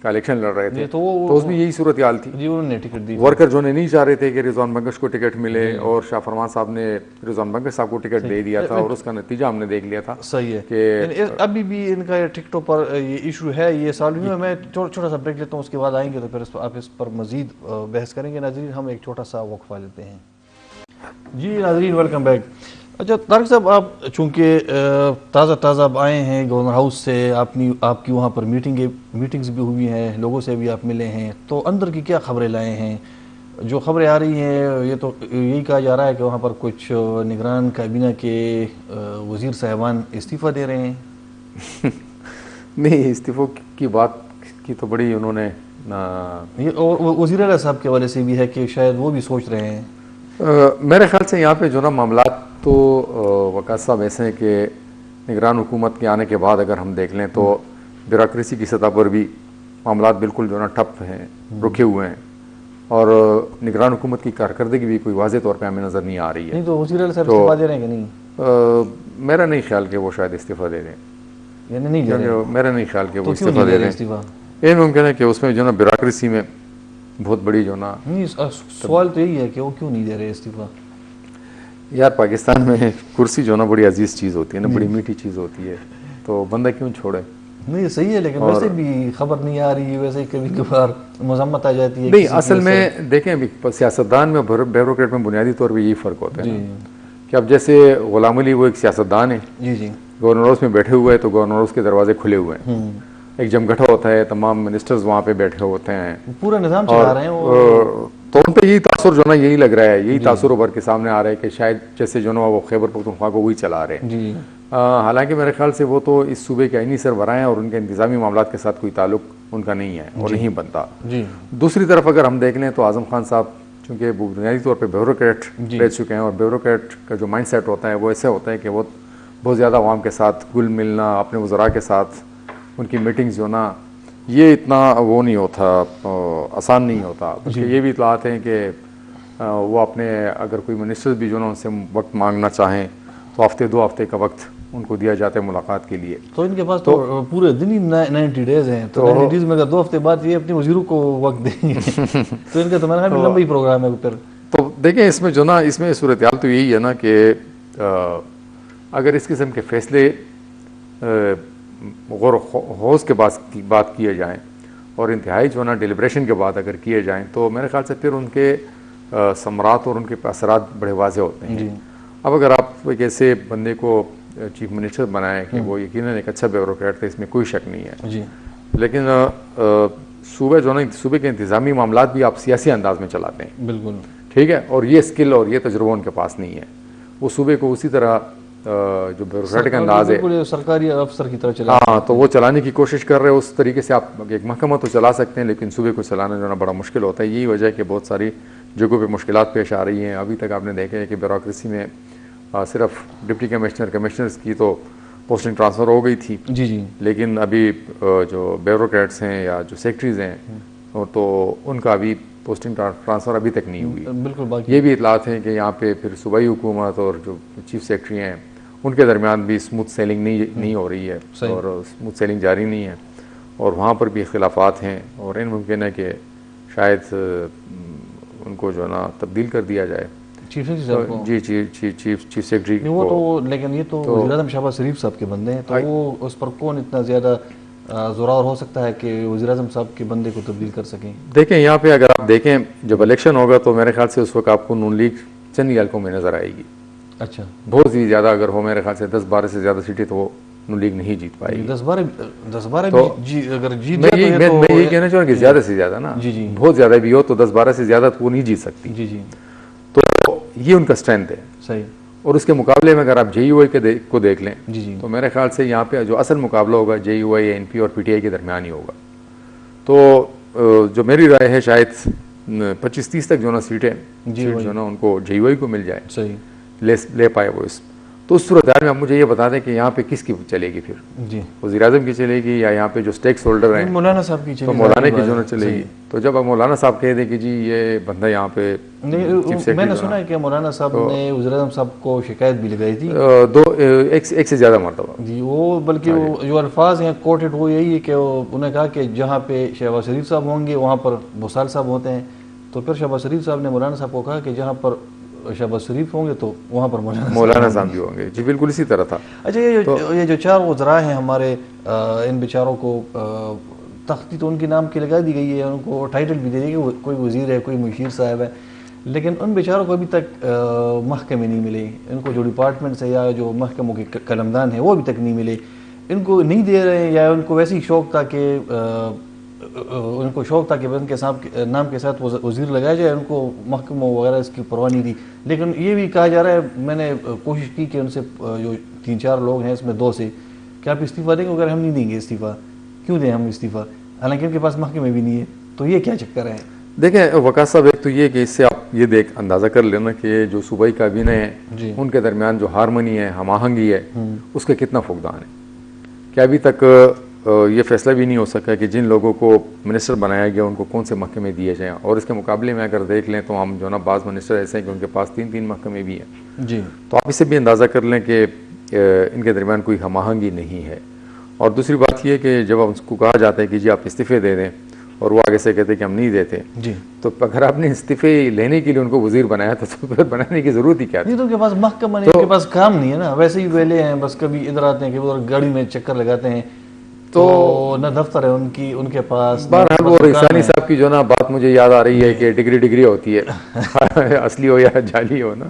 کا الیکشن لڑ رہے تھے تو اس میں یہی صورتحال تھی جی انہوں نے ٹکٹ دی. ورکر جو نہیں چاہ رہے تھے کہ رضوان بنگش کو ٹکٹ ملے اور شاہ فرمان صاحب نے رضوان بنگش صاحب کو ٹکٹ دے دیا تھا اور اس کا نتیجہ ہم نے دیکھ لیا تھا. صحیح ہے کہ ابھی بھی ان کا ٹکٹوں پر یہ ایشو ہے. یہ سالو نہیں. میں چھوٹا سا بریک لیتا ہوں, اس کے بعد آئیں گے تو پھر آپ اس پر مزید بحث کریں گے. ناظرین ہم ایک چھوٹا سا وقفہ لیتے ہیں. جی ناظرین ویلکم بیک. اچھا طارق صاحب, آپ چونکہ تازہ اب آئے ہیں گورنر ہاؤس سے, آپ کی وہاں پر میٹنگز بھی ہوئی ہیں, لوگوں سے بھی آپ ملے ہیں, تو اندر کی کیا خبریں لائے ہیں؟ جو خبریں آ رہی ہیں یہ تو یہی کہا جا رہا ہے کہ وہاں پر کچھ نگران کابینہ کے وزیر صاحبان استعفیٰ دے رہے ہیں. نہیں, استعفوں کی بات کی تو بڑی انہوں نے وزیر اعلیٰ صاحب کے حوالے سے بھی ہے کہ شاید وہ بھی سوچ رہے ہیں. میرے خیال سے یہاں پہ جو نا معاملات تو وقاص صاحب ایسے ہیں کہ نگران حکومت کے آنے کے بعد اگر ہم دیکھ لیں تو بیوروکریسی کی سطح پر بھی معاملات بالکل جو نا ٹھپ ہیں, رکے ہوئے ہیں, اور نگران حکومت کی کارکردگی بھی کوئی واضح طور پہ ہمیں نظر نہیں آ رہی ہے. نہیں تو وزیر اعلیٰ صاحب استعفیٰ دے رہے ہیں کہ نہیں؟ میرا نہیں خیال کہ وہ شاید استعفیٰ دے دیں. یعنی نہیں دے رہے؟ میرا نہیں خیال کہ وہ تو کیوں استعفیٰ نہیں دے دے دیں. استعفیٰ؟ یہ ممکن ہے کہ اس میں جو نا بیوروکریسی میں بہت بڑی جو نا, سوال تو یہی ہے کہ وہ کیوں نہیں دے رہے استعفیٰ؟ یار پاکستان میں کرسی جو نا بڑی عزیز چیز ہوتی ہے نا, بڑی میٹھی چیز ہوتی ہے, تو بندہ کیوں چھوڑے. نہیں صحیح ہے, لیکن ویسے بھی خبر نہیں آ رہی ہے, ویسے ہی کبھی کبھار مذمت آ جاتی ہے. نہیں, اصل میں دیکھیں سیاستدان میں بیوروکریٹ میں بنیادی طور پہ یہی فرق ہوتا ہے کہ اب جیسے غلام علی وہ ایک سیاستدان ہے, گورنر ہاؤس میں بیٹھے ہوئے ہیں تو گورنر ہاؤس کے دروازے کھلے ہوئے ہیں, ایک جمگھٹا ہوتا ہے, تمام منسٹرز وہاں پہ بیٹھے ہوتے ہیں, پورا نظام چلا رہے ہیں. تو ان پہ یہی تاثر جو نا یہی لگ رہا ہے, یہی تاثر ابھر کے سامنے آ رہا ہے کہ شاید جیسے جو نا وہ خیبر پختونخوا کو وہی چلا رہے ہیں. حالانکہ میرے خیال سے وہ تو اس صوبے کے آئینی سربراہ ہیں اور ان کے انتظامی معاملات کے ساتھ کوئی تعلق ان کا نہیں ہے اور نہیں بنتا. دوسری طرف اگر ہم دیکھ لیں تو اعظم خان صاحب چونکہ بنیادی طور پہ بیوروکریٹ رہ چکے ہیں, اور بیوروکریٹ کا جو مائنڈ سیٹ ہوتا ہے وہ ایسے ہوتا ہے کہ وہ بہت زیادہ عوام کے ساتھ گل ملنا, اپنے وزراء کے ساتھ ان کی میٹنگز جو نا یہ اتنا وہ نہیں ہوتا, آسان نہیں ہوتا. یہ بھی اطلاعات ہیں کہ وہ اپنے اگر کوئی منسٹر بھی جو نا ان سے وقت مانگنا چاہیں تو ہفتے 2 ہفتے کا وقت ان کو دیا جاتا ہے ملاقات کے لیے. تو ان کے پاس تو پورے دن ہی 90 ڈیز ہیں, تو 90 ڈیز میں اگر 2 ہفتے بعد یہ اپنے وزیروں کو وقت دیں گے تو ان کا تو میرا خیال لمبا ہی پروگرام ہے. پھر تو دیکھیں اس میں جو نا اس میں صورتحال تو یہی ہے نا کہ اگر اس قسم کے فیصلے غور خوض کے بات کیے جائیں اور انتہائی جو نا ڈیلیبریشن کے بعد اگر کیے جائیں تو میرے خیال سے پھر ان کے ثمرات اور ان کے اثرات بڑے واضح ہوتے ہیں. اب اگر آپ ایک ایسے بندے کو چیف منسٹر بنائیں کہ وہ یقیناً ایک اچھا بیوروکریٹ تھا, اس میں کوئی شک نہیں ہے, لیکن صوبے کے انتظامی معاملات بھی آپ سیاسی انداز میں چلاتے ہیں. بالکل ٹھیک ہے, اور یہ اسکل اور یہ تجربہ ان کے پاس نہیں ہے. وہ صوبے کو اسی طرح جو بیوروکریٹک انداز ہے سرکاری افسر کی طرح چلا, ہاں, تو وہ چلانے کی کوشش کر رہے ہیں. اس طریقے سے آپ ایک محکمہ تو چلا سکتے ہیں لیکن صوبے کو چلانا جو ہے بڑا مشکل ہوتا ہے. یہی وجہ ہے کہ بہت ساری جگہوں پہ مشکلات پیش آ رہی ہیں. ابھی تک آپ نے دیکھا ہے کہ بیوروکریسی میں صرف ڈپٹی کمشنرز کی تو پوسٹنگ ٹرانسفر ہو گئی تھی, لیکن ابھی جو بیوروکریٹس ہیں یا جو سیکٹریز ہیں تو ان کا ابھی پوسٹنگ ٹرانسفر ابھی تک نہیں ہوئی. بالکل یہ بھی اطلاعات ہیں کہ یہاں پہ پھر صوبائی حکومت اور جو چیف سیکٹری ہیں ان کے درمیان بھی اسموتھ سیلنگ نہیں ہو رہی ہے اور اسموتھ سیلنگ جاری نہیں ہے, اور وہاں پر بھی اختلافات ہیں, اور ان ممکن ہے کہ شاید ان کو جو ہے نا تبدیل کر دیا جائے. چیف سیکرٹری وہ تو, لیکن یہ تو وزیر اعظم شہباز شریف صاحب کے بندے ہیں, تو وہ اس پر کون اتنا زیادہ زورآور ہو سکتا ہے کہ وزیر اعظم صاحب کے بندے کو تبدیل کر سکیں. دیکھیں یہاں پہ اگر آپ دیکھیں جب الیکشن ہوگا تو میرے خیال سے اس وقت آپ کو نون لیگ چند حلقوں میں نظر آئے گی. اچھا, بہت ہی زیادہ اگر ہو, میرے خیال سے 10-12 سے زیادہ سیٹیں تو وہ نون لیگ نہیں جیت پائے گی. 10-12 اگر جیت میں یہی کہنا چاہوں کہ زیادہ سے زیادہ نا, بہت زیادہ بھی ہو تو 10-12 سے زیادہ وہ نہیں جیت سکتی. تو یہ ان کا اسٹرینتھ ہے. صحیح. اور اس کے مقابلے میں اگر آپ جے یو آئی کو دیکھ لیں تو میرے خیال سے یہاں پہ جو اصل مقابلہ ہوگا جے یو آئی, این پی اور پی ٹی آئی کے درمیان ہی ہوگا. تو جو میری رائے ہے شاید 25-30 تک جو نا سیٹیں جو نا ان کو جے یو آئی کو مل جائے, لے پائے وہ اس. تو اس صورتحال میں آپ مجھے یہ بتا دیں کہ یہاں پہ کس کی چلے گی پھر؟ جی وزیر اعظم کی چلے گی یا یہاں پہ جو اسٹیکس ہولڈر ہیں مولانا صاحب کی تو مولانا کی جو چلے گی؟ تو جب اب مولانا صاحب کہہ دیں کہ جی یہ بندہ یہاں پہ میں نے سنا ہے کہ مولانا صاحب نے وزیر اعظم صاحب کو شکایت بھی لگائی تھی ایک سے زیادہ مرتبہ جی، وہ بلکہ وہ جو الفاظ ہیں کوٹڈ وہ یہی ہے کہ انہوں نے کہا کہ جہاں پہ شہباز شریف صاحب ہوں گے وہاں پر بھوسال صاحب ہوتے ہیں، تو پھر شہباز شریف صاحب نے مولانا صاحب کو کہا کہ جہاں پر شہباز شریف ہوں گے تو وہاں پر مولانا صاحب بھی ہوں گے. جی بالکل اسی طرح تھا. اچھا یہ جو 4 وزراء ہیں ہمارے، ان بیچاروں کو تختی تو ان کے نام کی لگا دی گئی ہے، ان کو ٹائٹل بھی دے دی کہ کوئی وزیر ہے، کوئی مشیر صاحب ہے، لیکن ان بیچاروں کو ابھی تک محکمے نہیں ملے. ان کو جو ڈپارٹمنٹس ہے یا جو محکموں کے قلمدان ہیں وہ ابھی تک نہیں ملے. ان کو نہیں دے رہے ہیں یا ان کو ویسے ہی شوق تھا کہ ان کے نام کے ساتھ وزیر لگایا جائے، ان کو محکموں وغیرہ اس کی پرواہ نہیں تھی. لیکن یہ بھی کہا جا رہا ہے، میں نے کوشش کی کہ ان سے جو 3-4 لوگ ہیں اس میں 2 سے کہ آپ استعفیٰ دیں گے، اگر ہم نہیں دیں گے استعفیٰ. کیوں دیں ہم استعفیٰ حالانکہ ان کے پاس محکمے بھی نہیں ہے؟ تو یہ کیا چکر ہے؟ دیکھیں وقاص صاحب، ایک تو یہ کہ اس سے آپ یہ اندازہ کر لینا کہ جو صوبائی کابینہ ہیں ان کے درمیان جو ہارمنی ہے، ہم آہنگی ہے، اس کا کتنا فقدان ہے. کہ ابھی تک یہ فیصلہ بھی نہیں ہو سکا کہ جن لوگوں کو منسٹر بنایا گیا ان کو کون سے محکمے دیے جائیں. اور اس کے مقابلے میں اگر دیکھ لیں تو ہم جو نا بعض منسٹر ایسے ہیں کہ ان کے پاس 3 محکمے بھی ہیں. جی، تو آپ اس سے بھی اندازہ کر لیں کہ ان کے درمیان کوئی ہم آہنگی نہیں ہے. اور دوسری بات یہ کہ جب اس کو کہا جاتا ہے کہ جی آپ استعفے دے دیں اور وہ آگے سے کہتے ہیں کہ ہم نہیں دیتے، جی، تو اگر آپ نے استعفے لینے کے لیے ان کو وزیر بنایا تھا تو پھر بنانے کی ضرورت ہی کیا تھی؟ نہیں تو ان کے پاس محکمہ نہیں، ان کے پاس کام نہیں ہے نا، ویسے ہی ویلے ہیں، بس کبھی ادھر آتے ہیں، کبھی ادھر گاڑی میں چکر لگاتے ہیں، تو نہ دفتر ہے ان کے پاس. بہرحال وہ رئیسانی صاحب کی جو نا بات مجھے یاد آ رہی ہے کہ ڈگری ہوتی ہے اصلی ہو یا جعلی ہو نا،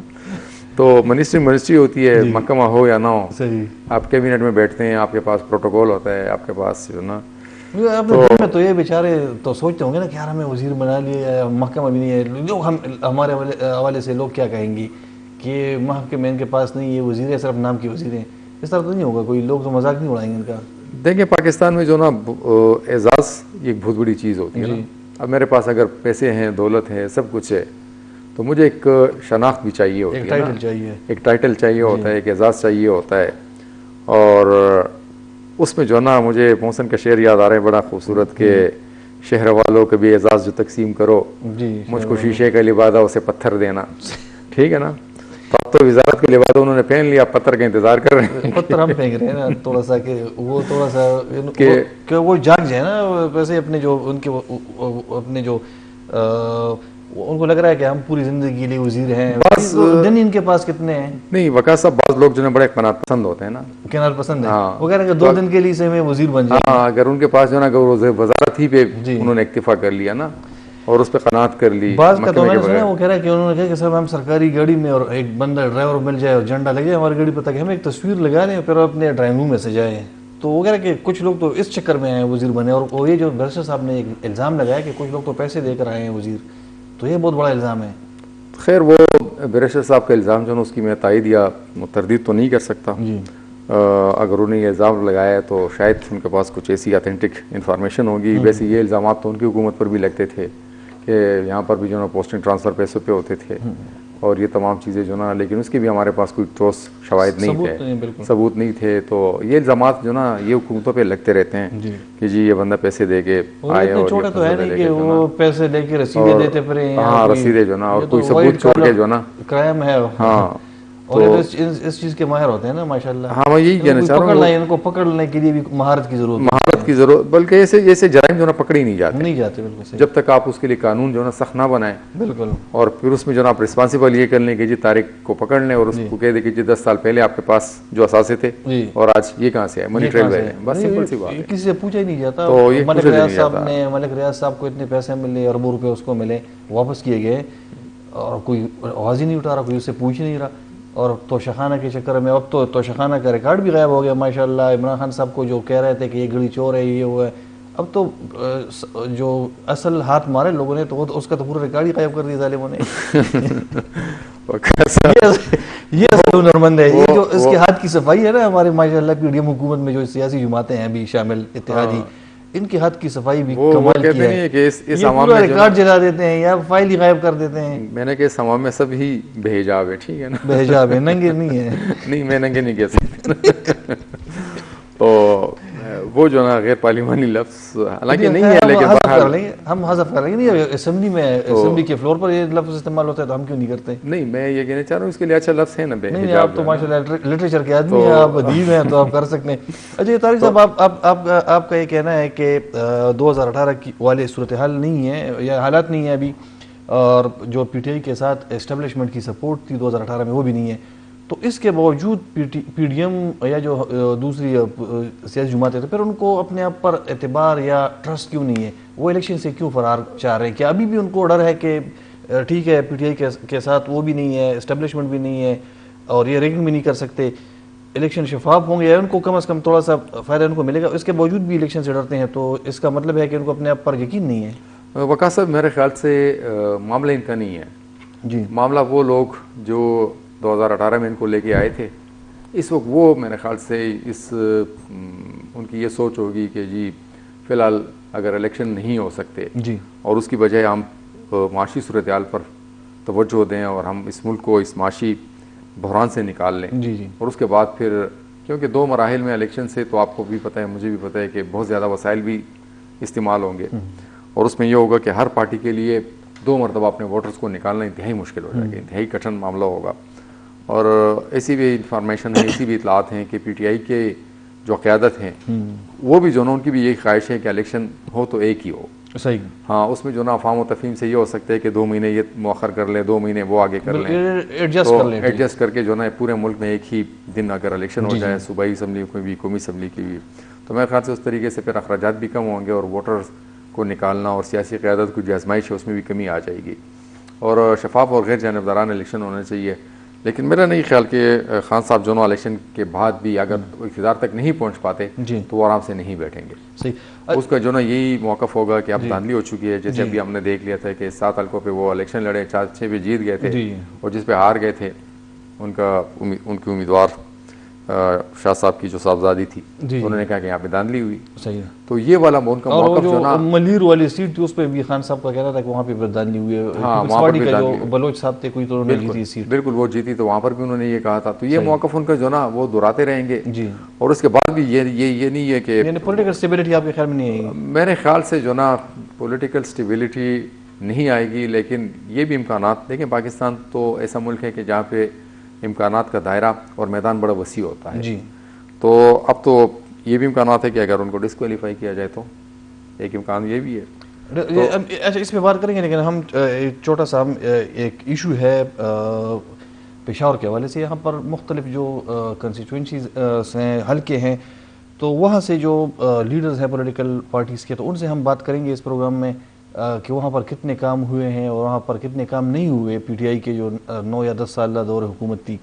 تو منسٹری ہوتی ہے، محکمہ ہو یا نہ ہو. صحیح. آپ کیبنٹ میں بیٹھتے ہیں، آپ کے پاس پروٹوکول ہوتا ہے، آپ کے پاس جو نا تو یہ بیچارے تو سوچتے ہوں گے نا کہ یار ہمیں وزیر بنا لیے، محکمہ بھی نہیں ہے. لوگ ہمارے حوالے سے لوگ کیا کہیں گے کہ محکمہ ان کے پاس نہیں ہے، وزیر ہے، صرف نام کی وزیر ہیں. اس طرح تو نہیں ہوگا، کوئی لوگ تو مذاق نہیں اڑائیں گے ان کا. دیکھیں پاکستان میں جو نا اعزاز ایک بہت بڑی چیز ہوتی ہے نا. اب میرے پاس اگر پیسے ہیں، دولت ہے، سب کچھ ہے، تو مجھے ایک شناخت بھی چاہیے ہوتی ہے، ایک ٹائٹل چاہیے ہوتا ہے، ایک اعزاز چاہیے ہوتا ہے. اور اس میں جو نا مجھے محسن کا شعر یاد آ رہا ہے بڑا خوبصورت کہ شہر والوں کے بھی اعزاز جو تقسیم کرو، مجھ کو شیشے کا لبادہ اسے پتھر دینا. ٹھیک ہے نا. اب تو وزارت کا لبادہ انہوں نے پہن لیا، پتھر کا انتظار کر رہے ہیں. پتھر ہم پھینک رہے ہیں نا تھوڑا سا کہ وہ جاگ جائے نا. ویسے اپنے جو ان کو لگ رہا ہے کہ ہم پوری زندگی کے لیے وزیر ہیں، بس دن ان کے پاس کتنے ہیں. نہیں وقاص صاحب، بعض لوگ جو ہے بڑے قناعت پسند ہوتے ہیں نا، قناعت پسند ہیں، وہ کہہ رہے ہیں کہ 2 دن کے لیے سے میں وزیر بن جائیں. ہاں، اگر ان کے پاس جو ہے نا وزارت ہی پہ انہوں نے اکتفا کر لیا نا اور اس پہ قناعت کر لی. بعض کا تو میں نے سنا وہ کہہ رہا ہے کہ انہوں نے کہا کہ صاحب ہم سرکاری گاڑی میں اور ایک بندہ ڈرائیور مل جائے اور جھنڈا لگ جائے ہماری گاڑی پہ، تاکہ ہم ایک تصویر لگا لیں پھر اپنے ڈرائنگ روم میں سے جائیں. تو وہ کہہ رہا ہے کہ کچھ لوگ تو اس چکر میں آئے ہیں وزیر بنے. اور یہ جو بیرسٹر صاحب نے ایک الزام لگایا کہ کچھ لوگ تو پیسے دے کر آئے ہیں وزیر، تو یہ بہت بڑا الزام ہے. خیر وہ بیرسٹر صاحب کا الزام جو ہے اس کی میں تائید یا تردید تو نہیں کر سکتا. اگر انہیں یہ الزام لگایا ہے تو شاید ان کے پاس کچھ ایسی اتھینٹک انفارمیشن ہوگی. ویسے یہ الزامات تو ان کی حکومت پر بھی لگتے تھے کہ یہاں پر بھی جو نا پوسٹنگ ٹرانسفر پیسوں پہ ہوتے تھے اور یہ تمام چیزیں جو نا، لیکن اس کے بھی ہمارے پاس کوئی ٹھوس شواہد نہیں تھے، ثبوت نہیں تھے. تو یہ الزامات جو نا یہ حکومتوں پہ لگتے رہتے ہیں کہ جی یہ بندہ پیسے دے کے آئے اور چھوٹا تو ہے نہیں کہ وہ پیسے لے کے رسیدیں دیتے پھرے ہیں. ہاں رسیدیں جو نا اور کوئی ثبوت چھوڑ کے جو نا کرائم ہے. ہاں اور اس چیز کے ماہر ہوتے ہیں نا ماشاءاللہ. ہاں میں یہی کہنا چاہ رہا ہوں، ان کو پکڑنے کے لیے بھی مہارت کی ضرورت، بلکہ ایسے جرائم جو نا پکڑے نہیں جاتے بالکل جب تک آپ اس کے لیے قانون جو نا سخت نہ بنائیں. بالکل. اور پھر اس میں جو نا آپ رسپانسیبل یہ کر لیں کہ جی طارق کو پکڑ لیں اور اس کو کہہ دیں کہ جی 10 سال پہلے آپ کے پاس جو اثاثے تھے اور آج یہ کہاں سے ہے، منی ٹریل ہے. بس سمپل سی بات ہے. کسی سے پوچھا ہی نہیں جاتا. ملک ریاض صاحب کو اتنے پیسے ملے، اربوں روپے اس کو ملے، واپس کیے گئے اور کوئی آواز ہی نہیں اٹھا رہا، کوئی اس سے پوچھ نہیں رہا. اور توشخانہ کے چکر میں اب تو توشخانہ کا ریکارڈ بھی غائب ہو گیا ماشاءاللہ. عمران خان صاحب کو جو کہہ رہے تھے کہ یہ گڑی چور ہے، یہ وہ ہے، اب تو جو اصل ہاتھ مارے لوگوں نے تو اس کا تو پورا ریکارڈ ہی غائب کر دیا ظالموں نے. یہ اصل ہنرمند ہے، یہ جو اس کے ہاتھ کی صفائی ہے نا. ہمارے ماشاءاللہ پی ڈی ایم حکومت میں جو سیاسی جماعتیں ہیں ابھی شامل اتحادی، ان کے ہاتھ کی صفائی بھی وہ کمال کہتے کی ہے. نہیں کہ اس یہ عوام پورا میں جو ریکارڈ جلا دیتے ہیں یا فائل ہی غائب کر دیتے ہیں. میں نے کہ اس عوام میں سب ہی بھیجاب ہے, ٹھیک ہے نا, بحجاب ہے, ننگے نہیں ہے. نہیں میں ننگے نہیں کہہ سکتا. تو وہ جو نا غیر پارلیمانی لفظ حالانکہ نہیں ہے, لیکن بہرحال ہم حذف کر لیں گے. نہیں اسمبلی میں اسمبلی کے فلور پر یہ لفظ استعمال ہوتا ہے تو ہم کیوں نہیں کرتے؟ نہیں, میں یہ کہنا چاہ رہا ہوں اس کے لیے اچھا لفظ ہے نا بے نہیں, حجاب. آپ تو ماشاء اللہ لٹریچر کے آدمی ہیں, آپ ادیب ہیں, تو آپ کر سکتے ہیں. اچھا طارق صاحب, آپ کا یہ کہنا ہے کہ 2018 کی والے صورتحال نہیں ہے یا حالات نہیں ہیں ابھی, اور جو پی ٹی آئی کے ساتھ اسٹیبلشمنٹ کی سپورٹ تھی 2018 میں وہ بھی نہیں ہے, تو اس کے باوجود پی ڈی ایم یا جو دوسری سیاسی جماعتیں تو پھر ان کو اپنے آپ پر اعتبار یا ٹرسٹ کیوں نہیں ہے؟ وہ الیکشن سے کیوں فرار چاہ رہے ہیں؟ کیا ابھی بھی ان کو ڈر ہے کہ ٹھیک ہے پی ٹی آئی کے ساتھ وہ بھی نہیں ہے, اسٹیبلشمنٹ بھی نہیں ہے, اور یہ ریگنگ بھی نہیں کر سکتے, الیکشن شفاف ہوں گے یا ان کو کم از کم تھوڑا سا فائدہ ان کو ملے گا, اس کے باوجود بھی الیکشن سے ڈرتے ہیں؟ تو اس کا مطلب ہے کہ ان کو اپنے آپ پر یقین نہیں ہے. وقاص صاحب میرے خیال سے معاملہ ان کا نہیں ہے. جی, معاملہ وہ لوگ جو 2018 میں ان کو لے کے آئے تھے, اس وقت وہ میرے خیال سے ان کی یہ سوچ ہوگی کہ جی فی الحال اگر الیکشن نہیں ہو سکتے جی, اور اس کی بجائے ہم معاشی صورتحال پر توجہ دیں اور ہم اس ملک کو اس معاشی بحران سے نکال لیں, جی, جی, اور اس کے بعد پھر کیونکہ 2 مراحل میں الیکشن سے تو آپ کو بھی پتہ ہے, مجھے بھی پتہ ہے کہ بہت زیادہ وسائل بھی استعمال ہوں گے, اور اس میں یہ ہوگا کہ ہر پارٹی کے لیے 2 مرتبہ اپنے ووٹرز کو نکالنا انتہائی مشکل ہو جائے گا, انتہائی کٹھن معاملہ ہوگا. اور ایسی بھی انفارمیشن ہے, ایسی بھی اطلاعات ہیں کہ پی ٹی آئی کے جو قیادت ہیں وہ بھی جو نا ان کی بھی یہی خواہش ہے کہ الیکشن ہو تو ایک ہی ہو. صحیح. ہاں, اس میں جو نا افہام و تفہیم سے یہ ہو سکتا ہے کہ 2 مہینے یہ مؤخر کر لیں, 2 مہینے وہ آگے کر لیں, تو ایڈجسٹ کر کے جو نا پورے ملک میں ایک ہی دن اگر الیکشن ہو جائے, صوبائی اسمبلی کی بھی, قومی اسمبلی کی بھی, تو میرے خیال سے اس طریقے سے پھر اخراجات بھی کم ہوں گے اور ووٹرز کو نکالنا اور سیاسی قیادت کی جو آزمائش ہے اس میں بھی کمی آ جائے گی, اور شفاف اور غیر جانبدارانہ الیکشن ہونا چاہیے. لیکن میرا نہیں خیال کہ خان صاحب جو نا الیکشن کے بعد بھی اگر اقتدار تک نہیں پہنچ پاتے تو وہ آرام سے نہیں بیٹھیں گے. صحیح. اس کا جو نا یہی موقف ہوگا کہ اب دھاندلی ہو چکی ہے, جیسے ابھی ہم نے دیکھ لیا تھا کہ 7 حلقوں پہ وہ الیکشن لڑے, 4-6 بھی جیت گئے تھے, اور جس پہ ہار گئے تھے ان کی امیدوار شاہ صاحب کی جو صاحبزادی تھی, انہوں نے کہا کہ یہاں پہ دھاندلی ہوئی. صحیح. تو یہ والا ان کا موقف جو نا ملیر والی سیٹ تھی اس پہ بھی خان صاحب کا کہنا تھا کہ وہاں پہ دھاندلی ہوئی ہے. ہاں, وہاں پر بھی جو بلوچ صاحب تھے کوئی, تو انہوں نے جیتی سیٹ. بالکل وہ جیتی, تو وہاں پر بھی انہوں نے یہ کہا تھا. تو یہ موقف ان کا جو نا وہ دہراتے رہیں گے, اور اس کے بعد بھی یہ نہیں ہے کہ پولیٹیکل اسٹیبلٹی آپ کے خیال میں نہیں آئے گی؟ میرے خیال سے جو نا پولیٹیکل اسٹیبلٹی نہیں آئے گی, لیکن یہ بھی امکانات دیکھیں, پاکستان تو ایسا ملک ہے کہ جہاں پہ امکانات کا دائرہ اور میدان بڑا وسیع ہوتا ہے. تو اب تو یہ بھی امکانات ہے کہ اگر ان کو ڈسکوالیفائی کیا جائے تو ایک امکان یہ بھی ہے. اچھا, اس پہ بات کریں گے, لیکن ہم چھوٹا سا ایک ایشو ہے پشاور کے حوالے سے. یہاں پر مختلف جو کنسٹیچوئنسیز ہیں, حلقے ہیں, تو وہاں سے جو لیڈرز ہیں پولیٹیکل پارٹیز کے, تو ان سے ہم بات کریں گے اس پروگرام میں کہ وہاں پر کتنے کام ہوئے ہیں اور وہاں پر کتنے کام نہیں ہوئے پی ٹی آئی کے جو 9 یا 10 سالہ دور حکومت تھی.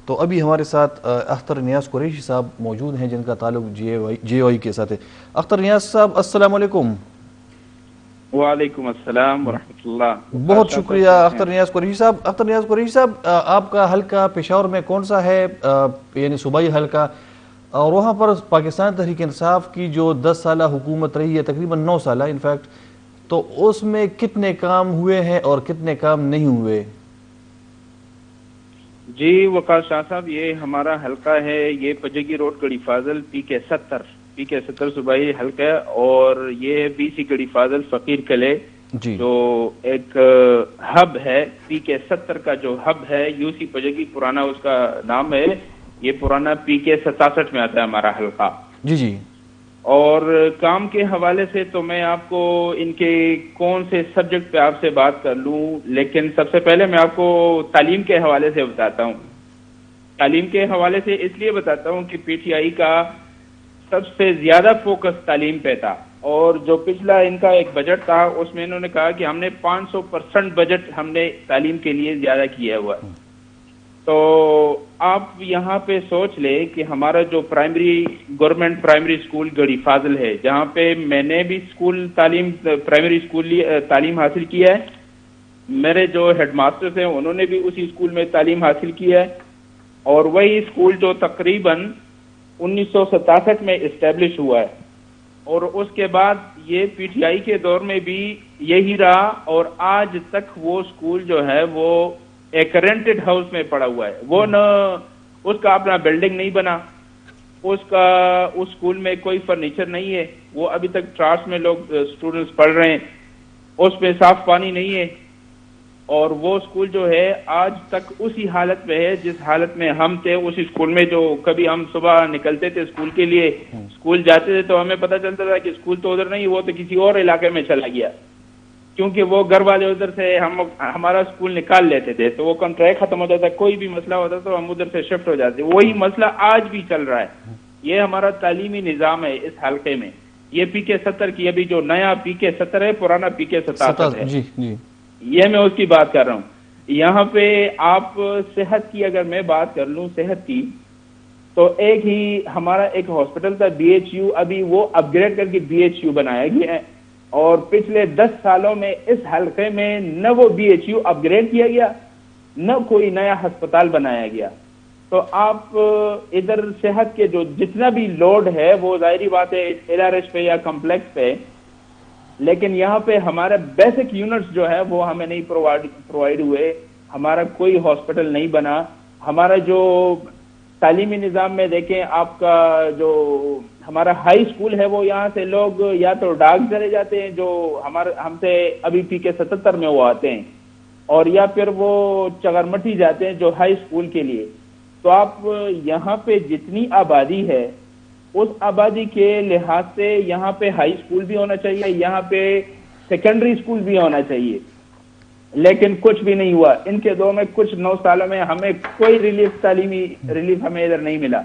تو ابھی ہمارے ساتھ اختر نیاز قریشی صاحب موجود ہیں جن کا تعلق جے او آئی کے ساتھ ہے. اختر نیاز صاحب السلام علیکم. وعلیکم السلام ورحمۃ اللہ. بہت شکریہ اختر نیاز قریشی صاحب. اختر نیاز قریشی صاحب, آپ کا حلقہ پشاور میں کون سا ہے, یعنی صوبائی حلقہ, اور وہاں پر پاکستان تحریک انصاف کی جو 10 سالہ حکومت رہی ہے, تقریباً 9 سالہ انفیکٹ, تو اس میں کتنے کام ہوئے ہیں اور کتنے کام نہیں ہوئے؟ جی وقاص شاہ صاحب, یہ ہمارا حلقہ ہے, یہ پجگی روڈ گڑی فاضل پی کے 70 صوبائی حلقہ ہے, اور یہ بی سی گڑی فاضل فقیر قلعے جو ایک ہب ہے. پی کے 70 کا جو ہب ہے, یو سی پجگی پرانا اس کا نام ہے, یہ پرانا پی کے 67 میں آتا ہے ہمارا حلقہ. جی. اور کام کے حوالے سے تو میں آپ کو ان کے کون سے سبجیکٹ پہ آپ سے بات کر لوں, لیکن سب سے پہلے میں آپ کو تعلیم کے حوالے سے بتاتا ہوں. تعلیم کے حوالے سے اس لیے بتاتا ہوں کہ پی ٹی آئی کا سب سے زیادہ فوکس تعلیم پہ تھا, اور جو پچھلا ان کا ایک بجٹ تھا اس میں انہوں نے کہا کہ ہم نے 500% بجٹ ہم نے تعلیم کے لیے زیادہ کیا ہوا ہے. تو آپ یہاں پہ سوچ لیں کہ ہمارا جو گورنمنٹ پرائمری اسکول گڑی فاضل ہے, جہاں پہ میں نے بھی پرائمری اسکول تعلیم حاصل کیا ہے, میرے جو ہیڈ ماسٹرز ہیں انہوں نے بھی اسی اسکول میں تعلیم حاصل کیا ہے, اور وہی اسکول جو تقریباً 1967 میں اسٹیبلش ہوا ہے. اور اس کے بعد یہ پی ٹی آئی کے دور میں بھی یہی رہا، اور آج تک وہ اسکول جو ہے وہ ایک رینٹڈ ہاؤس میں پڑا ہوا ہے. وہ نہ اس کا اپنا بلڈنگ نہیں بنا، اس اسکول میں کوئی فرنیچر نہیں ہے، وہ ابھی تک ٹراس میں لوگ اسٹوڈنٹس پڑھ رہے ہیں، اس میں صاف پانی نہیں ہے. اور وہ اسکول جو ہے آج تک اسی حالت میں ہے جس حالت میں ہم تھے اسی اسکول میں. جو کبھی ہم صبح نکلتے تھے اسکول کے لیے، اسکول جاتے تھے تو ہمیں پتہ چلتا تھا کہ اسکول تو ادھر نہیں، وہ تو کسی اور علاقے میں چلا گیا، کیونکہ وہ گھر والے ادھر سے ہمارا اسکول نکال لیتے تھے. تو وہ کنٹریکٹ ختم ہو جاتا، کوئی بھی مسئلہ ہوتا تو ہم ادھر سے شفٹ ہو جاتے. وہی مسئلہ آج بھی چل رہا ہے. یہ ہمارا تعلیمی نظام ہے اس حلقے میں. یہ پی کے 70 کی، ابھی جو نیا پی کے 70 ہے، پرانا پی کے 67 ہے. جی جی، یہ میں اس کی بات کر رہا ہوں. یہاں پہ آپ صحت کی اگر میں بات کر لوں، صحت کی، تو ایک ہی ہمارا ایک ہاسپٹل تھا بی ایچ یو، ابھی وہ اپ گریڈ کر کے بی ایچ یو بنایا گیا ہے. اور پچھلے 10 سالوں میں اس حلقے میں نہ وہ B H U upgrade کیا گیا، نہ کوئی نیا ہسپتال بنایا گیا. تو آپ ادھر صحت کے جو جتنا بھی لوڈ ہے وہ ظاہری بات ہے ایل آر ایس پہ یا کمپلیکس پہ، لیکن یہاں پہ ہمارے بیسک یونٹس جو ہے وہ ہمیں نہیں پرووائڈ ہوئے. ہمارا کوئی ہاسپٹل نہیں بنا. ہمارا جو تعلیمی نظام میں دیکھیں آپ کا جو ہمارا ہائی اسکول ہے، وہ یہاں سے لوگ یا تو ڈاک چلے جاتے ہیں جو ہم سے ابھی پی کے 77 میں وہ آتے ہیں، اور یا پھر وہ چغرمٹی جاتے ہیں جو ہائی اسکول کے لیے. تو آپ یہاں پہ جتنی آبادی ہے اس آبادی کے لحاظ سے یہاں پہ ہائی اسکول بھی ہونا چاہیے، یہاں پہ سیکنڈری اسکول بھی ہونا چاہیے، لیکن کچھ بھی نہیں ہوا. ان کے دور میں کچھ 9 سالوں میں ہمیں کوئی ریلیف، تعلیمی ریلیف ہمیں ادھر نہیں ملا.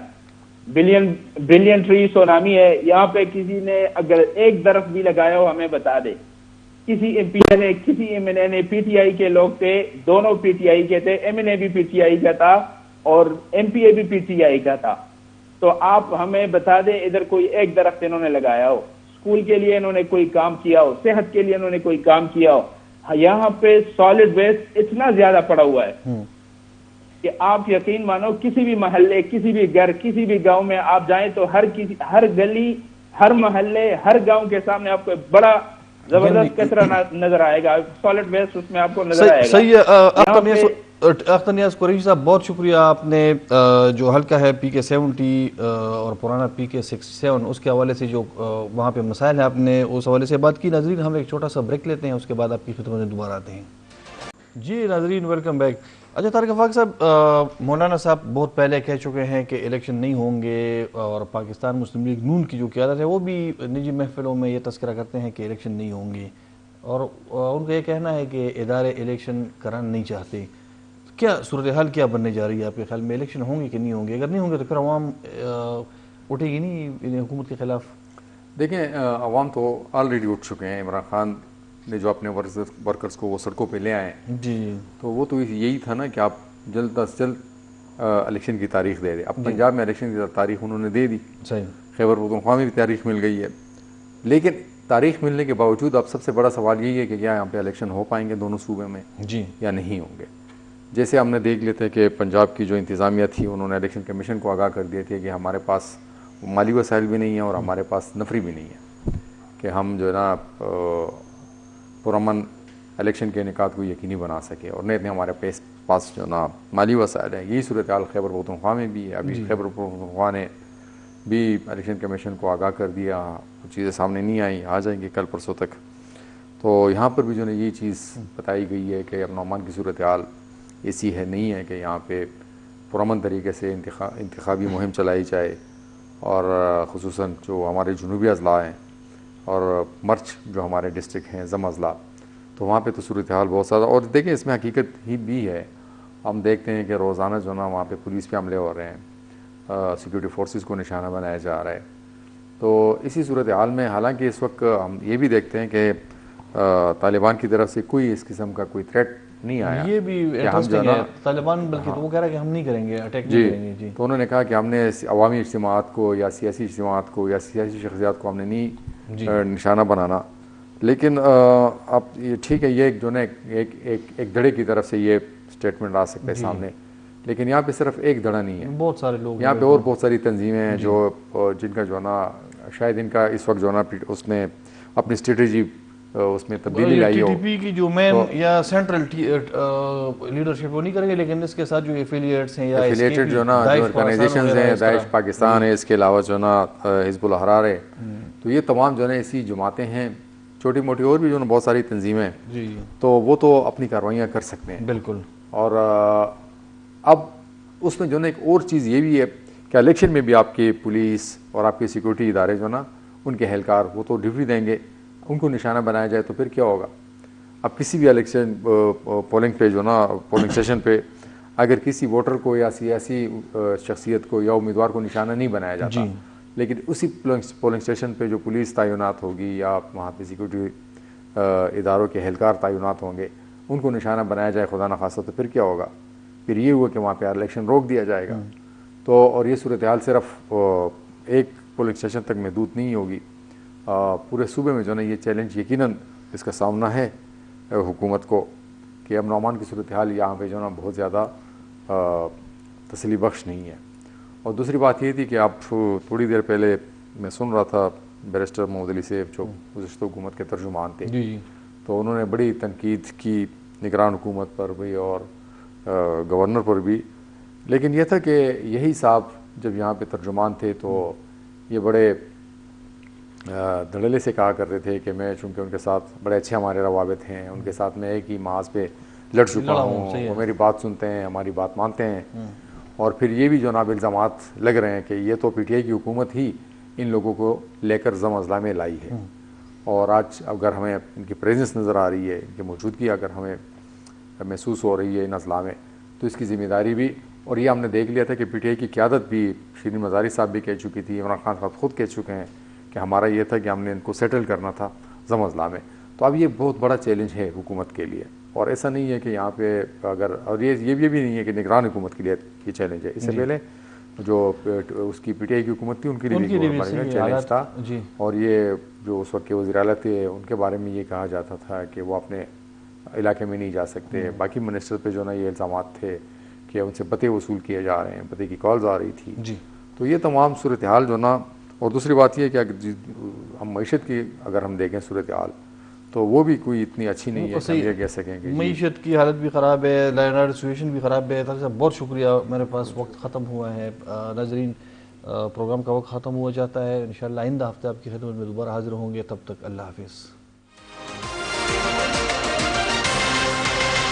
بلین ٹری سونامی ہے یہاں پہ، کسی نے اگر ایک درخت بھی لگایا ہو ہمیں بتا دے. کسی ایم پی نے، کسی ایم این اے نے، پی ٹی آئی کے لوگ تھے، دونوں پی ٹی آئی کے تھے، ایم این اے بھی پی ٹی آئی کا تھا اور ایم پی اے بھی پی ٹی آئی کا تھا. تو آپ ہمیں بتا دیں ادھر کوئی ایک درخت انہوں نے لگایا ہو، اسکول کے لیے انہوں نے کوئی کام کیا ہو، صحت کے لیے انہوں نے کوئی کام کیا ہو. یہاں پہ سالڈ ویسٹ اتنا زیادہ پڑا ہوا ہے کہ آپ یقین مانو کسی بھی محلے، کسی بھی گھر، کسی بھی گاؤں میں آپ جائیں تو ہر گلی، ہر محلے، ہر گاؤں کے سامنے آپ کو بڑا زبردست کچرا نظر آئے گا. سالڈ ویسٹ اس میں آپ کو نظر آئے گا. صحیح. اختر نیاز قریشی صاحب، بہت شکریہ. آپ نے جو حلقہ ہے پی کے 70 اور پرانا پی کے 67، اس کے حوالے سے جو وہاں پہ مسائل ہیں، آپ نے اس حوالے سے بات کی. ناظرین، ہم ایک چھوٹا سا بریک لیتے ہیں، اس کے بعد آپ کی خدمت میں دوبارہ آتے ہیں. جی ناظرین، ویلکم بیک. اچھا طارق افاق صاحب، مولانا صاحب بہت پہلے کہہ چکے ہیں کہ الیکشن نہیں ہوں گے، اور پاکستان مسلم لیگ نون کی جو قیادت ہے وہ بھی نجی محفلوں میں یہ تذکرہ کرتے ہیں کہ الیکشن نہیں ہوں گے، اور ان کا یہ کہنا ہے کہ ادارے الیکشن کرانا نہیں چاہتے. کیا صورتحال کیا بننے جا رہی ہے آپ کے خیال میں؟ الیکشن ہوں گے کہ نہیں ہوں گے؟ اگر نہیں ہوں گے تو پھر عوام اٹھے گی نہیں حکومت کے خلاف؟ دیکھیں، عوام تو آلریڈی اٹھ چکے ہیں. عمران خان نے جو اپنے ورکرز کو وہ سڑکوں پہ لے آئے ہیں، جی، تو وہ تو یہی تھا نا کہ آپ جلد از جلد الیکشن کی تاریخ دے دیں. اب پنجاب میں الیکشن کی تاریخ انہوں نے دے دی، صحیح. خیبر پختونخوا میں بھی تاریخ مل گئی ہے. لیکن تاریخ ملنے کے باوجود اب سب سے بڑا سوال یہی ہے کہ کیا یہاں پہ الیکشن ہو پائیں گے دونوں صوبے میں جی یا نہیں ہوں گے. جیسے ہم نے دیکھ لیتے کہ پنجاب کی جو انتظامیہ تھی، انہوں نے الیکشن کمیشن کو آگاہ کر دیا تھا کہ ہمارے پاس مالی وسائل بھی نہیں ہیں اور ہمارے پاس نفری بھی نہیں ہے کہ ہم جو ہے نا پرامن الیکشن کے انعقاد کو یقینی بنا سکے، اور نہیں ہمارے پاس جو نا مالی وسائل ہیں. یہی صورتحال خیبر پختونخوا میں بھی ہے. ابھی خیبر پختونخوا نے بھی الیکشن کمیشن کو آگاہ کر دیا، کچھ چیزیں سامنے نہیں آئیں، آ جائیں گی کل پرسوں تک. تو یہاں پر بھی جو ہے یہی چیز بتائی گئی ہے کہ امن و امان کی صورتحال ایسی ہے نہیں ہے کہ یہاں پہ پرامن طریقے سے انتخابی مہم چلائی جائے. اور خصوصاً جو ہمارے جنوبی اضلاع ہیں اور مرچ جو ہمارے ڈسٹرکٹ ہیں، زم اضلاع، تو وہاں پہ تو صورتحال بہت زیادہ. اور دیکھیں اس میں حقیقت ہی بھی ہے، ہم دیکھتے ہیں کہ روزانہ جو نا وہاں پہ پولیس پہ حملے ہو رہے ہیں، سیکورٹی فورسز کو نشانہ بنایا جا رہا ہے. تو اسی صورتحال میں حالانکہ اس وقت ہم یہ بھی دیکھتے ہیں کہ طالبان کی طرف سے کوئی اس قسم کا کوئی تھریٹ نہیں آیا. یہ بھی انٹرسٹنگ ہے، طالبان بلکہ تو وہ کہہ رہا ہے کہ ہم نہیں کریں گے، اٹیک نہیں کریں گے. جی، تو انہوں نے کہا کہ ہم نے عوامی اجتماعات کو یا سیاسی اجتماعات کو یا سیاسی شخصیات کو ہم نے نہیں نشانہ بنانا. لیکن اب یہ ٹھیک ہے، یہ جو نا ایک دھڑے کی طرف سے یہ اسٹیٹمنٹ آ سکتا ہے سامنے، لیکن یہاں پہ صرف ایک دھڑا نہیں ہے، بہت سارے لوگ یہاں پہ اور بہت ساری تنظیمیں ہیں جو جن کا جو نا شاید ان کا اس وقت جو ہے نا اس نے اپنی اسٹریٹجی اس میں تبدیلی لائی ہو. ٹی ٹی پی کی جو مین یا سینٹرل لیڈرشپ وہ نہیں کریں گے، لیکن اس کے ساتھ جو ایفیلیٹس ہیں یا ایفیلیٹڈ جو ہے نا جو آرگنائزیشنز ہیں، داعش پاکستان ہے، اس کے علاوہ جو ہے نا حزب الحرار ہے، تو یہ تمام جو ہے نا ایسی جماعتیں ہیں، چھوٹی موٹی اور بھی جو ہے نا بہت ساری تنظیمیں، جی تو وہ تو اپنی کارروائیاں کر سکتے ہیں. بالکل. اور اب اس میں جو ہے نا ایک اور چیز یہ بھی ہے کہ الیکشن میں بھی آپ کی پولیس اور آپ کے سیکورٹی ادارے جو ہے نا ان کے اہلکار وہ تو ڈیوٹی دیں گے، ان کو نشانہ بنایا جائے تو پھر کیا ہوگا؟ اب کسی بھی الیکشن پولنگ پہ جو نا پولنگ اسٹیشن پہ اگر کسی ووٹر کو یا سیاسی شخصیت کو یا امیدوار کو نشانہ نہیں بنایا جاتا، لیکن اسی پولنگ اسٹیشن پہ جو پولیس تعینات ہوگی یا وہاں پہ سیکورٹی اداروں کے اہلکار تعینات ہوں گے ان کو نشانہ بنایا جائے خدا نخواستہ، تو پھر کیا ہوگا؟ پھر یہ ہوا کہ وہاں پہ الیکشن روک دیا جائے گا. تو اور یہ صورتحال صرف ایک پولنگ اسٹیشن تک محدود نہیں ہوگی، پورے صوبے میں جو ہے نا یہ چیلنج یقیناً اس کا سامنا ہے حکومت کو کہ امن و امان کی صورتحال یہاں پہ جو ہے نا بہت زیادہ تسلی بخش نہیں ہے. اور دوسری بات یہ تھی کہ آپ تھوڑی دیر پہلے میں سن رہا تھا بیرسٹر محمد علی سیف جو گزشتہ حکومت کے ترجمان تھے، تو انہوں نے بڑی تنقید کی نگران حکومت پر بھی اور گورنر پر بھی، لیکن یہ تھا کہ یہی صاحب جب یہاں پہ ترجمان تھے تو یہ بڑے دھڑلے سے کہا کرتے تھے کہ میں چونکہ ان کے ساتھ بڑے اچھے ہمارے روابط ہیں، ان کے ساتھ میں ایک ہی محاذ پہ لڑ چکا ہوں، وہ میری بات سنتے ہیں، ہماری بات مانتے ہیں. اور پھر یہ بھی جو ناب الزامات لگ رہے ہیں کہ یہ تو پی ٹی آئی کی حکومت ہی ان لوگوں کو لے کر ضم اضلاع میں لائی ہے، اور آج اگر ہمیں ان کی پریزنس نظر آ رہی ہے، ان کی موجودگی اگر ہمیں محسوس ہو رہی ہے ان اضلاع میں، تو اس کی ذمہ داری بھی، اور یہ ہم نے دیکھ لیا تھا کہ پی ٹی آئی کی قیادت بھی شیرین مزاری صاحب بھی کہہ چکی تھی، عمران خان صاحب خود کہہ چکے ہیں کہ ہمارا یہ تھا کہ ہم نے ان کو سیٹل کرنا تھا ضم اضلاع میں. تو اب یہ بہت بڑا چیلنج ہے حکومت کے لیے، اور ایسا نہیں ہے کہ یہاں پہ اگر، اور یہ بھی نہیں ہے کہ نگران حکومت کے لیے یہ چیلنج ہے، اس سے پہلے جو اس کی پی ٹی آئی کی حکومت تھی ان کے لیے بھی چیلنج تھا. اور یہ جو اس وقت کے وزیر اعلیٰ تھے ان کے بارے میں یہ کہا جاتا تھا کہ وہ اپنے علاقے میں نہیں جا سکتے. باقی منسٹر پہ جو نا یہ الزامات تھے کہ ان سے پتے وصول کیے جا رہے ہیں، پتے کی کالز آ رہی تھی. تو یہ تمام صورتحال جو نا، اور دوسری بات یہ ہے کہ ہم معیشت کی اگر ہم دیکھیں صورتحال تو وہ بھی کوئی اتنی اچھی نہیں ہے کہ ہم یہ کہہ سکیں کہ معیشت کی حالت بھی خراب ہے، لائن سچویشن بھی خراب ہے. طاہر صاحب بہت شکریہ، میرے پاس وقت ختم ہوا ہے. ناظرین پروگرام کا وقت ختم ہو جاتا ہے، انشاءاللہ آئندہ ہفتے آپ کی خدمت میں دوبارہ حاضر ہوں گے. تب تک اللہ حافظ.